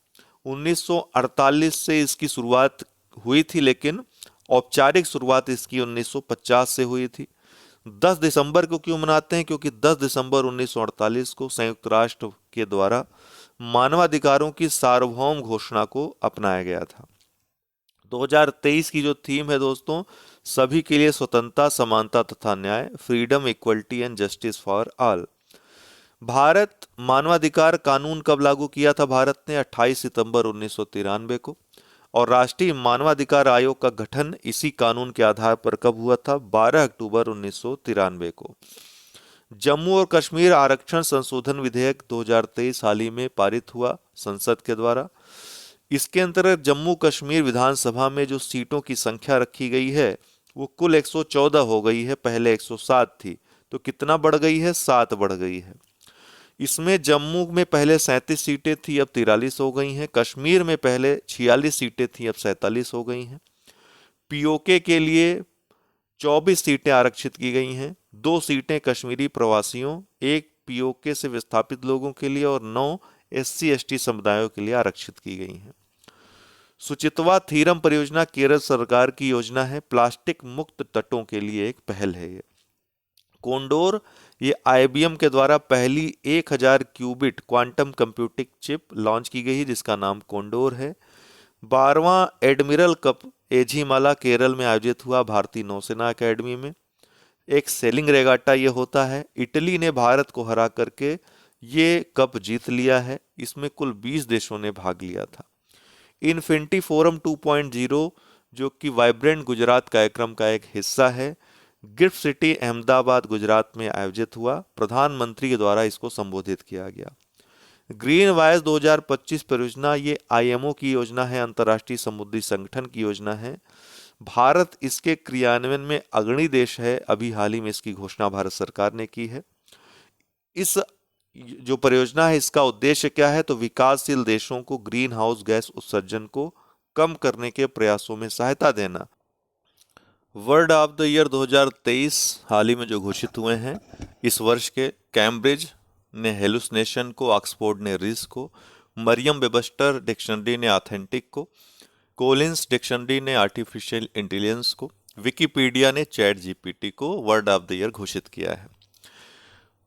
1948 से इसकी शुरुआत हुई थी, लेकिन औपचारिक शुरुआत इसकी 1950 से हुई थी। 10 दिसंबर को क्यों मनाते हैं? क्योंकि 10 दिसंबर 1948 को संयुक्त राष्ट्र के द्वारा मानवाधिकारों की सार्वभौम घोषणा को अपनाया गया था। 2023 की जो थीम है दोस्तों, सभी के लिए स्वतंत्रता, समानता तथा न्याय, freedom, equality and justice for all. Bharat मानवाधिकार कानून कब लागू किया था? भारत ने 28 सितंबर 1993 को। और राष्ट्रीय मानवाधिकार आयोग का गठन इसी कानून के आधार पर कब हुआ था? 12 अक्टूबर 1993 को। जम्मू और कश्मीर आरक्षण संशोधन विधेयक 2023 हाल ही में पारित हुआ संसद के द्वारा। इसके अंतर्गत जम्मू कश्मीर विधानसभा में जो सीटों की संख्या रखी गई है वो कुल 114 हो गई है, पहले 107 थी। तो कितना बढ़ गई है? 7 बढ़ गई है। इसमें जम्मू में पहले 37 सीटें थी, अब 43 हो गई हैं। कश्मीर में पहले 46 सीटें थी, अब 47 हो गई हैं। पीओके के लिए 24 सीटें आरक्षित की गई हैं। 2 सीटें कश्मीरी प्रवासियों, 1 पीओके से विस्थापित लोगों के लिए और 9 एससी एसटी समुदायों के लिए आरक्षित की गई हैं। सुचित्वा थीरम परियोजना केरल सरकार की योजना है, प्लास्टिक मुक्त तटों के लिए एक पहल है ये। कोंडोर, ये आईबीएम के द्वारा पहली 1000 qubit quantum computing chip launch की गई है, जिसका नाम कोंडोर है। 12वां एडमिरल कप एझीमाला केरल में आयोजित हुआ भारतीय नौसेना अकेडमी में। एक सेलिंग रेगाटा ये होता है। इटली ने भारत को हरा करके ये कप जीत लिया है। इसमें कुल 20 देशों ने भाग लिया था। इन्फिनिटी फोरम 2.0 जो कि वाइब्रेंट गुजरात कार्यक्रम का एक हिस्सा है, गिफ्ट सिटी अहमदाबाद गुजरात में आयोजित हुआ। प्रधानमंत्री के द्वारा इसको संबोधित किया गया। ग्रीन वायर्स 2025 परियोजना, ये आईएमओ की योजना है, अंतर्राष्ट्रीय समुद्री संगठन की योजना है। भारत इसके क्रियान्वयन में अग्रणी देश है। अभी हाल ही में इसकी घोषणा भारत सरकार ने की है। इस जो परियोजना है, इसका उद्देश्य क्या है? तो विकासशील देशों को ग्रीन हाउस गैस उत्सर्जन को कम करने के प्रयासों में सहायता देना। वर्ड ऑफ द ईयर 2023 हाल ही में जो घोषित हुए हैं इस वर्ष के, कैम्ब्रिज ने हेलुसिनेशन को, ऑक्सफोर्ड ने रिस को, मरियम वेबस्टर डिक्शनरी ने ऑथेंटिक को, कोलिंस डिक्शनरी ने आर्टिफिशियल इंटेलिजेंस को, विकिपीडिया ने चैट जीपीटी को वर्ड ऑफ द ईयर घोषित किया है।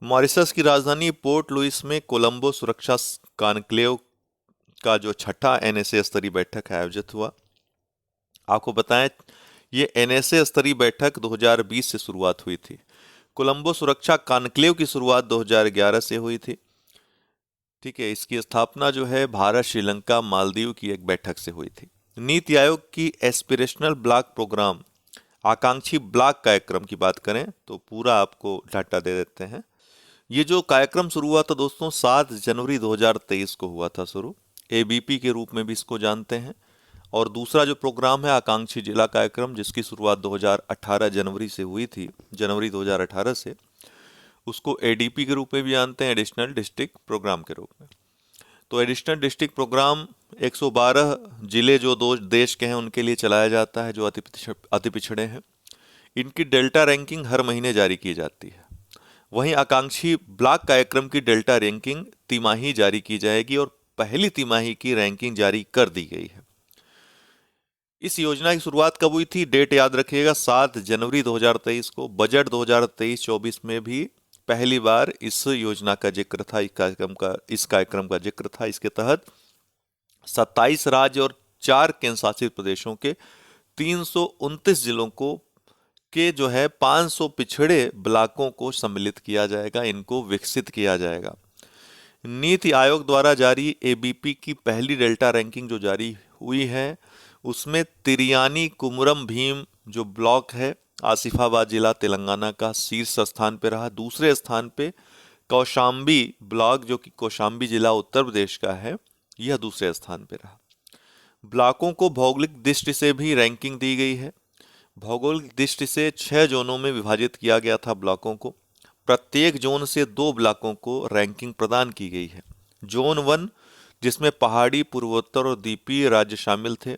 मॉरिशस की राजधानी पोर्ट लुइस में कोलंबो सुरक्षा कॉन्क्लेव का जो छठा एनएसए स्तरीय बैठक आयोजित हुआ। आपको बताएं, ये एनएसए स्तरीय बैठक 2020 से शुरुआत हुई थी। कोलंबो सुरक्षा कॉन्क्लेव की शुरुआत 2011 से हुई थी। ठीक है, इसकी स्थापना जो है भारत, श्रीलंका, मालदीव की एक बैठक से हुई थी। नीति आयोग की एस्पिरेशनल ब्लॉक प्रोग्राम, आकांक्षी ब्लॉक कार्यक्रम की बात करें तो पूरा आपको डाटा दे देते हैं। ये जो कार्यक्रम शुरू हुआ था दोस्तों 7 जनवरी 2023 को हुआ था शुरू। एबीपी के रूप में भी इसको जानते हैं। और दूसरा जो प्रोग्राम है आकांक्षी जिला कार्यक्रम, जिसकी शुरुआत 2018 जनवरी से हुई थी, जनवरी 2018 से, उसको एडीपी के रूप में भी जानते हैं, एडिशनल डिस्ट्रिक्ट प्रोग्राम के रूप में। तो एडिशनल डिस्ट्रिक्ट प्रोग्राम 112 जिले जो दो देश के हैं उनके लिए चलाया जाता है जो अति पिछड़े हैं। इनकी डेल्टा रैंकिंग हर महीने जारी की जाती है। वहीं आकांक्षी ब्लॉक कार्यक्रम की डेल्टा रैंकिंग तिमाही जारी की जाएगी और पहली तिमाही की रैंकिंग जारी कर दी गई है। इस योजना की शुरुआत कब हुई थी? डेट याद रखिएगा, 7 जनवरी 2023 को। बजट 2023-24 में भी पहली बार इस योजना का जिक्र था, इस कार्यक्रम का जिक्र था। इसके तहत 27 राज्य और 4 केंद्र शासित प्रदेशों के 329 जिलों को के जो है 500 पिछड़े ब्लॉकों को सम्मिलित किया जाएगा, इनको विकसित किया जाएगा। नीति आयोग द्वारा जारी एबीपी की पहली डेल्टा रैंकिंग जो जारी हुई है उसमें तिरियानी कुमरम भीम जो ब्लॉक है आसिफाबाद जिला तेलंगाना का शीर्ष स्थान पे रहा। दूसरे स्थान पे कौशाम्बी ब्लॉक जो कि कौशाम्बी जिला उत्तर प्रदेश का है, यह दूसरे स्थान पे रहा। ब्लॉकों को भौगोलिक दृष्टि से भी रैंकिंग दी गई है। भौगोलिक दृष्टि से 6 जोनों में विभाजित किया गया था ब्लॉकों को। प्रत्येक जोन से 2 ब्लॉकों को रैंकिंग प्रदान की गई है। जोन 1 जिसमें पहाड़ी, पूर्वोत्तर और द्वीपीय राज्य शामिल थे।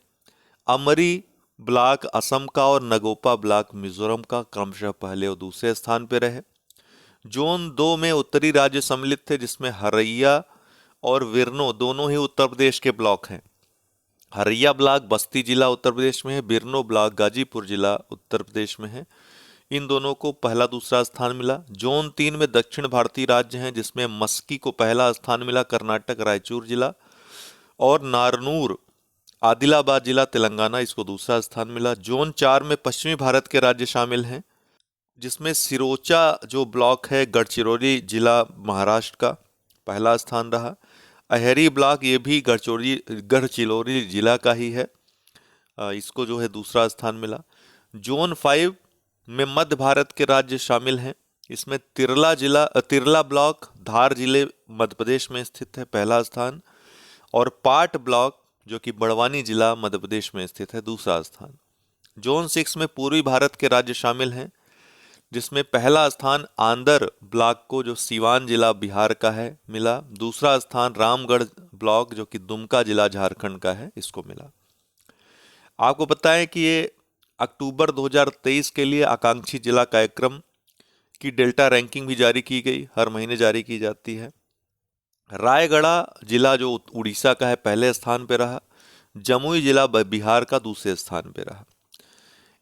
अमरी ब्लॉक असम का और नगोपा ब्लॉक मिजोरम का क्रमशः पहले और दूसरे स्थान पर रहे। जोन 2 में उत्तरी राज्य सम्मिलित थे जिसमें हरैया और विरनो दोनों ही उत्तर प्रदेश के ब्लॉक हैं। हरैया ब्लॉक बस्ती जिला उत्तर प्रदेश में है, बिरनो ब्लॉक गाजीपुर जिला उत्तर प्रदेश में है। इन दोनों को पहला दूसरा स्थान मिला। जोन 3 में दक्षिण भारतीय राज्य हैं जिसमें मस्की को पहला स्थान मिला, कर्नाटक रायचूर जिला, और नारनूर आदिलाबाद जिला तेलंगाना इसको दूसरा स्थान मिला। जोन 4 में पश्चिमी भारत के राज्य शामिल हैं जिसमें सिरोचा जो ब्लॉक है गढ़चिरौली जिला महाराष्ट्र का पहला स्थान रहा। अहेरी ब्लॉक ये भी गढ़चिरौली जिला का ही है, इसको जो है दूसरा स्थान मिला। जोन 5 में मध्य भारत के राज्य शामिल हैं। इसमें तिरला ब्लॉक धार जिले मध्य प्रदेश में स्थित है, पहला स्थान। और पाट ब्लॉक जो कि बड़वानी जिला मध्य प्रदेश में स्थित है, दूसरा स्थान। जोन 6 में पूर्वी भारत के राज्य शामिल हैं, जिसमें पहला स्थान आंध्र ब्लॉक को, जो सीवान जिला बिहार का है, मिला। दूसरा स्थान रामगढ़ ब्लॉक, जो कि दुमका जिला झारखंड का है, इसको मिला। आपको बताएं कि ये अक्टूबर 2023 के लिए आकांक्षी जिला कार्यक्रम की डेल्टा रैंकिंग भी जारी की गई, हर महीने जारी की जाती है। रायगढ़ जिला जो उड़ीसा का है, पहले स्थान पे रहा। जमुई जिला बिहार का दूसरे स्थान पे रहा।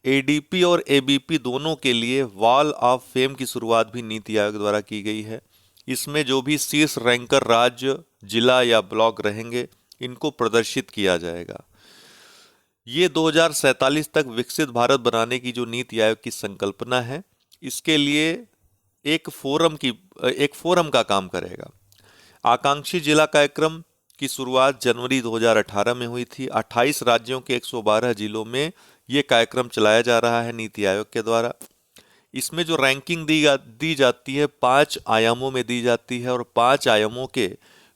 एडीपी और एबीपी दोनों के लिए वॉल ऑफ फेम की शुरुआत भी नीति आयोग द्वारा की गई है। इसमें जो भी शीर्ष रैंकर राज्य, जिला या ब्लॉक रहेंगे, इनको प्रदर्शित किया जाएगा। ये 2047 तक विकसित भारत बनाने की जो नीति आयोग की संकल्पना है, इसके लिए एक फोरम का काम करेगा। आकांक्षी जिला कार्यक्रम की शुरुआत जनवरी 2018 में हुई थी। 28 राज्यों के 112 जिलों में ये कार्यक्रम चलाया जा रहा है नीति आयोग के द्वारा। इसमें जो रैंकिंग दी जाती है, 5 आयामों में दी जाती है, और 5 आयामों के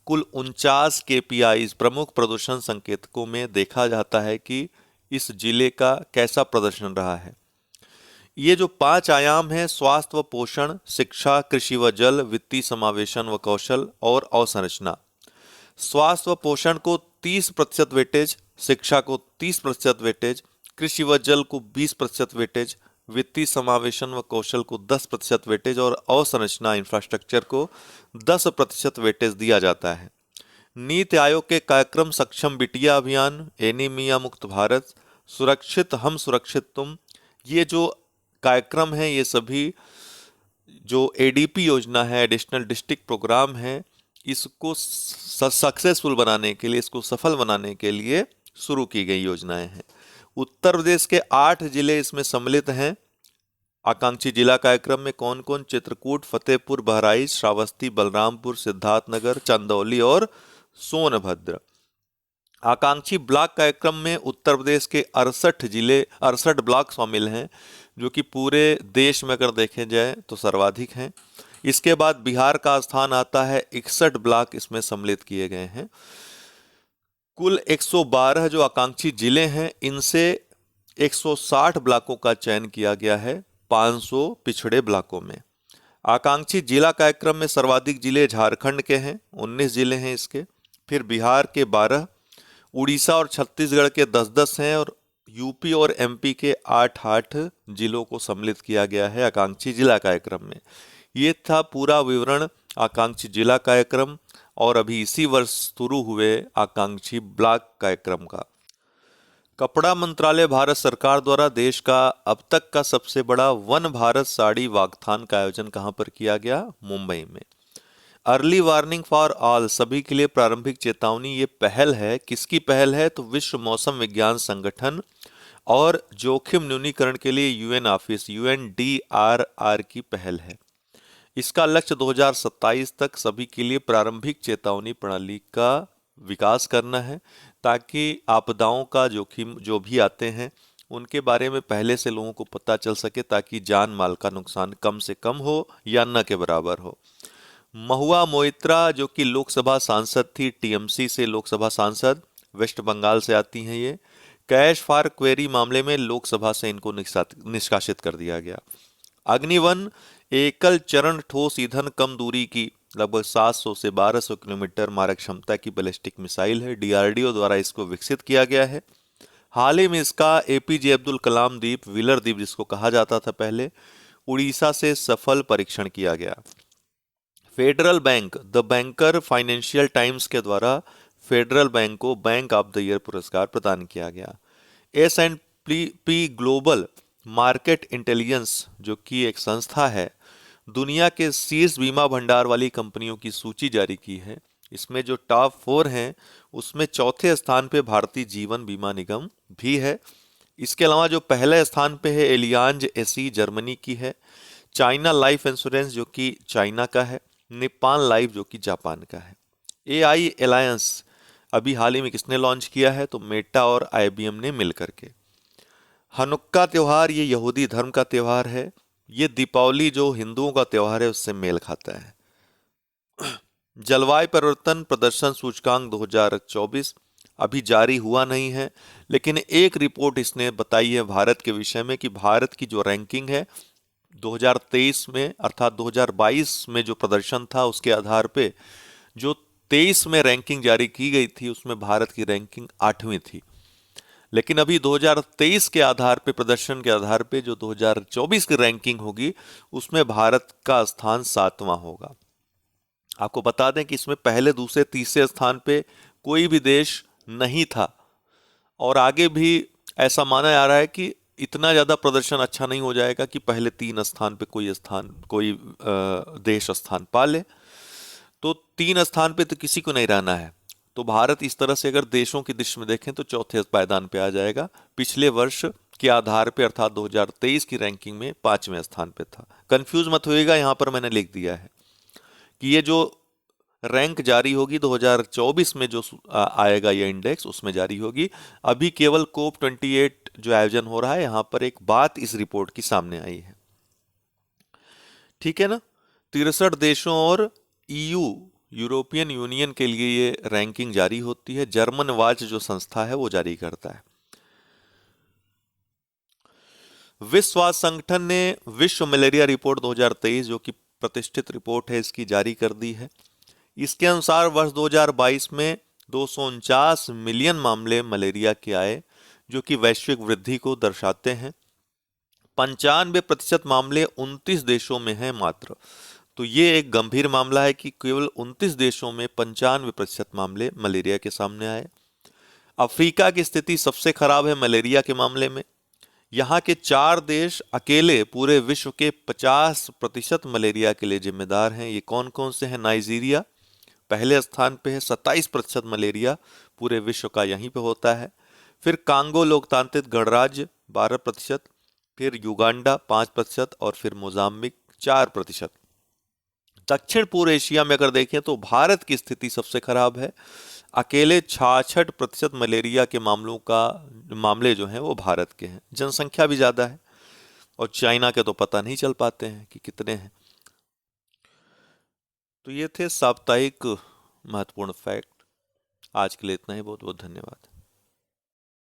कुल 49 केपीआईज, प्रमुख प्रदर्शन संकेतकों में देखा जाता है कि इस जिले का कैसा प्रदर्शन रहा है। ये जो 5 आयाम हैं, स्वास्थ्य व पोषण, शिक्षा, कृषि व जल, वित्तीय समावेशन व कौशल और अवसंरचना। स्वास्थ्य व पोषण को 30% वेटेज, शिक्षा को 30% वेटेज, कृषि व जल को 20% वेटेज, वित्तीय समावेशन व कौशल को 10% वेटेज और अवसंरचना इंफ्रास्ट्रक्चर को 10% वेटेज दिया जाता है। नीति आयोग के कार्यक्रम सक्षम बिटिया अभियान, एनीमिया मुक्त भारत, सुरक्षित हम सुरक्षित तुम, ये जो कार्यक्रम है, ये सभी जो एडीपी योजना है, एडिशनल डिस्ट्रिक्ट प्रोग्राम है, इसको सक्सेसफुल बनाने के लिए, इसको सफल बनाने के लिए शुरू की गई योजनाएं हैं। उत्तर प्रदेश के 8 जिले इसमें सम्मिलित हैं। आकांक्षी जिला कार्यक्रम में कौन कौन? चित्रकूट, फतेहपुर, बहराइच, श्रावस्ती, बलरामपुर, सिद्धार्थनगर, चंदौली और सोनभद्र। आकांक्षी ब्लॉक कार्यक्रम में उत्तर प्रदेश के 68 ब्लॉक शामिल हैं, जो कि पूरे देश में अगर देखे जाए तो सर्वाधिक हैं। इसके बाद बिहार का स्थान आता है, 61 ब्लॉक इसमें सम्मिलित किए गए हैं। कुल 112 जो आकांक्षी जिले हैं, इनसे 160 ब्लॉकों का चयन किया गया है 500 पिछड़े ब्लॉकों में। आकांक्षी जिला कार्यक्रम में सर्वाधिक जिले झारखंड के हैं, 19 जिले हैं इसके। फिर बिहार के 12, उड़ीसा और छत्तीसगढ़ के 10-10 हैं, और यूपी और एमपी के 8-8 जिलों को सम्मिलित किया गया है आकांक्षी जिला कार्यक्रम में। ये था पूरा विवरण आकांक्षी जिला कार्यक्रम और अभी इसी वर्ष शुरू हुए आकांक्षी ब्लॉक कार्यक्रम का। कपड़ा मंत्रालय भारत सरकार द्वारा देश का अब तक का सबसे बड़ा वन भारत साड़ी वाकथान का आयोजन कहां पर किया गया? मुंबई में। अर्ली वार्निंग फॉर ऑल, सभी के लिए प्रारंभिक चेतावनी, ये पहल है। किसकी पहल है? तो विश्व मौसम विज्ञान संगठन और जोखिम न्यूनीकरण के लिए यूएन ऑफिस, UNDRR की पहल है। इसका लक्ष्य 2027 तक सभी के लिए प्रारंभिक चेतावनी प्रणाली का विकास करना है, ताकि आपदाओं का जोखिम जो भी आते हैं उनके बारे में पहले से लोगों को पता चल सके, ताकि जान माल का नुकसान कम से कम हो या न के बराबर हो। महुआ मोइत्रा, जो कि लोकसभा सांसद थी, टीएमसी से लोकसभा सांसद, वेस्ट बंगाल से आती हैं ये, कैश फॉर क्वेरी मामले में लोकसभा से इनको निष्कासित कर दिया गया। अग्निवन एकल चरण ठोस ईंधन कम दूरी की लगभग 700 से 1200 किलोमीटर मारक क्षमता की बैलिस्टिक मिसाइल है। डीआरडीओ द्वारा इसको विकसित किया गया है। हाल ही में इसका एपीजे अब्दुल कलाम द्वीप, व्हीलर द्वीप जिसको कहा जाता था पहले, उड़ीसा से सफल परीक्षण किया गया। Federal bank, the banker financial times के द्वारा फेडरल बैंक को बैंक ऑफ द ईयर पुरस्कार प्रदान किया गया। S&P ग्लोबल मार्केट इंटेलिजेंस, जो कि एक संस्था है, दुनिया के शीर्ष बीमा भंडार वाली कंपनियों की सूची जारी की है। इसमें जो टॉप 4 हैं, उसमें चौथे स्थान पे भारतीय जीवन बीमा निगम भी है। इसके अलावा जो पहले स्थान पे है, एलियांज एसी जर्मनी की है। चाइना लाइफ इंश्योरेंस, जो कि चाइना का है। निप्पॉन लाइफ, जो कि जापान का है। AI अलायंस अभी हाल ही में किसने लॉन्च किया है? तो मेटा और IBM ने मिलकर के। हनुक्का त्योहार, ये यहूदी धर्म का त्योहार है। ये दीपावली जो हिंदुओं का त्योहार है उससे मेल खाता है। जलवायु परिवर्तन प्रदर्शन सूचकांक 2024, अभी जारी हुआ नहीं है, लेकिन एक रिपोर्ट इसने बताई है भारत के विषय में कि भारत की जो रैंकिंग है 2023 में अर्थात 2022 में जो प्रदर्शन था उसके आधार पे जो 23 में रैंकिंग जारी की गई थी उसमें भारत की रैंकिंग 8वीं थी। लेकिन अभी 2023 के आधार पे प्रदर्शन के आधार पे जो 2024 की रैंकिंग होगी उसमें भारत का स्थान 7वां होगा। आपको बता दें कि इसमें पहले दूसरे तीसरे स्थान पे कोई भी देश नहीं था और आगे भी ऐसा माना जा रहा है कि इतना ज्यादा प्रदर्शन अच्छा नहीं हो जाएगा कि पहले 3 स्थान पे कोई देश स्थान पा ले। तो 3 स्थान पे तो किसी को नहीं रहना है। तो भारत इस तरह से अगर देशों की दृष्टि में देखें तो चौथे पायदान पे आ जाएगा। पिछले वर्ष के आधार पे अर्थात 2023 की रैंकिंग में 5वें स्थान पे था। कंफ्यूज मत होइएगा, यहाँ पर मैंने लिख दिया है कि ये जो रैंक जारी होगी 2024 में जो आएगा ये इंडेक्स उसमें जारी होगी। अभी केवल कोप 28 जो आयोजन हो रहा है यहाँ पर एक बात इस रिपोर्ट की सामने आई है, ठीक है ना। 63 देशों और ईयू यूरोपियन यूनियन के लिए ये रैंकिंग जारी होती है। जर्मन वाच जो संस्था है वो जारी करता है। विश्व स्वास्थ्य संगठन ने विश्व मलेरिया रिपोर्ट 2023 जो कि प्रतिष्ठित रिपोर्ट है इसकी जारी कर दी है। इसके अनुसार वर्ष 2022 में 249 मिलियन मामले मलेरिया के आए जो कि वैश्विक वृद्धि को दर्शाते हैं। 95% मामले 29 देशों में हैं मात्र। तो ये एक गंभीर मामला है कि केवल 29 देशों में 95% मामले मलेरिया के सामने आए। अफ्रीका की स्थिति सबसे खराब है मलेरिया के मामले में। यहाँ के 4 देश अकेले पूरे विश्व के 50% मलेरिया के लिए जिम्मेदार हैं। ये कौन कौन से हैं? नाइजीरिया पहले स्थान पे है, 27% मलेरिया पूरे विश्व का यहीं पे होता है। फिर कांगो लोकतांत्रिक गणराज्य 12%, फिर युगांडा 5% और फिर मोजाम्बिक 4%। दक्षिण पूर्व एशिया में अगर देखें तो भारत की स्थिति सबसे खराब है। अकेले 66% मलेरिया के मामले जो हैं वो भारत के हैं। जनसंख्या भी ज्यादा है और चाइना के तो पता नहीं चल पाते हैं कि कितने हैं। तो ये थे साप्ताहिक महत्वपूर्ण फैक्ट। आज के लिए इतना ही। बहुत बहुत धन्यवाद।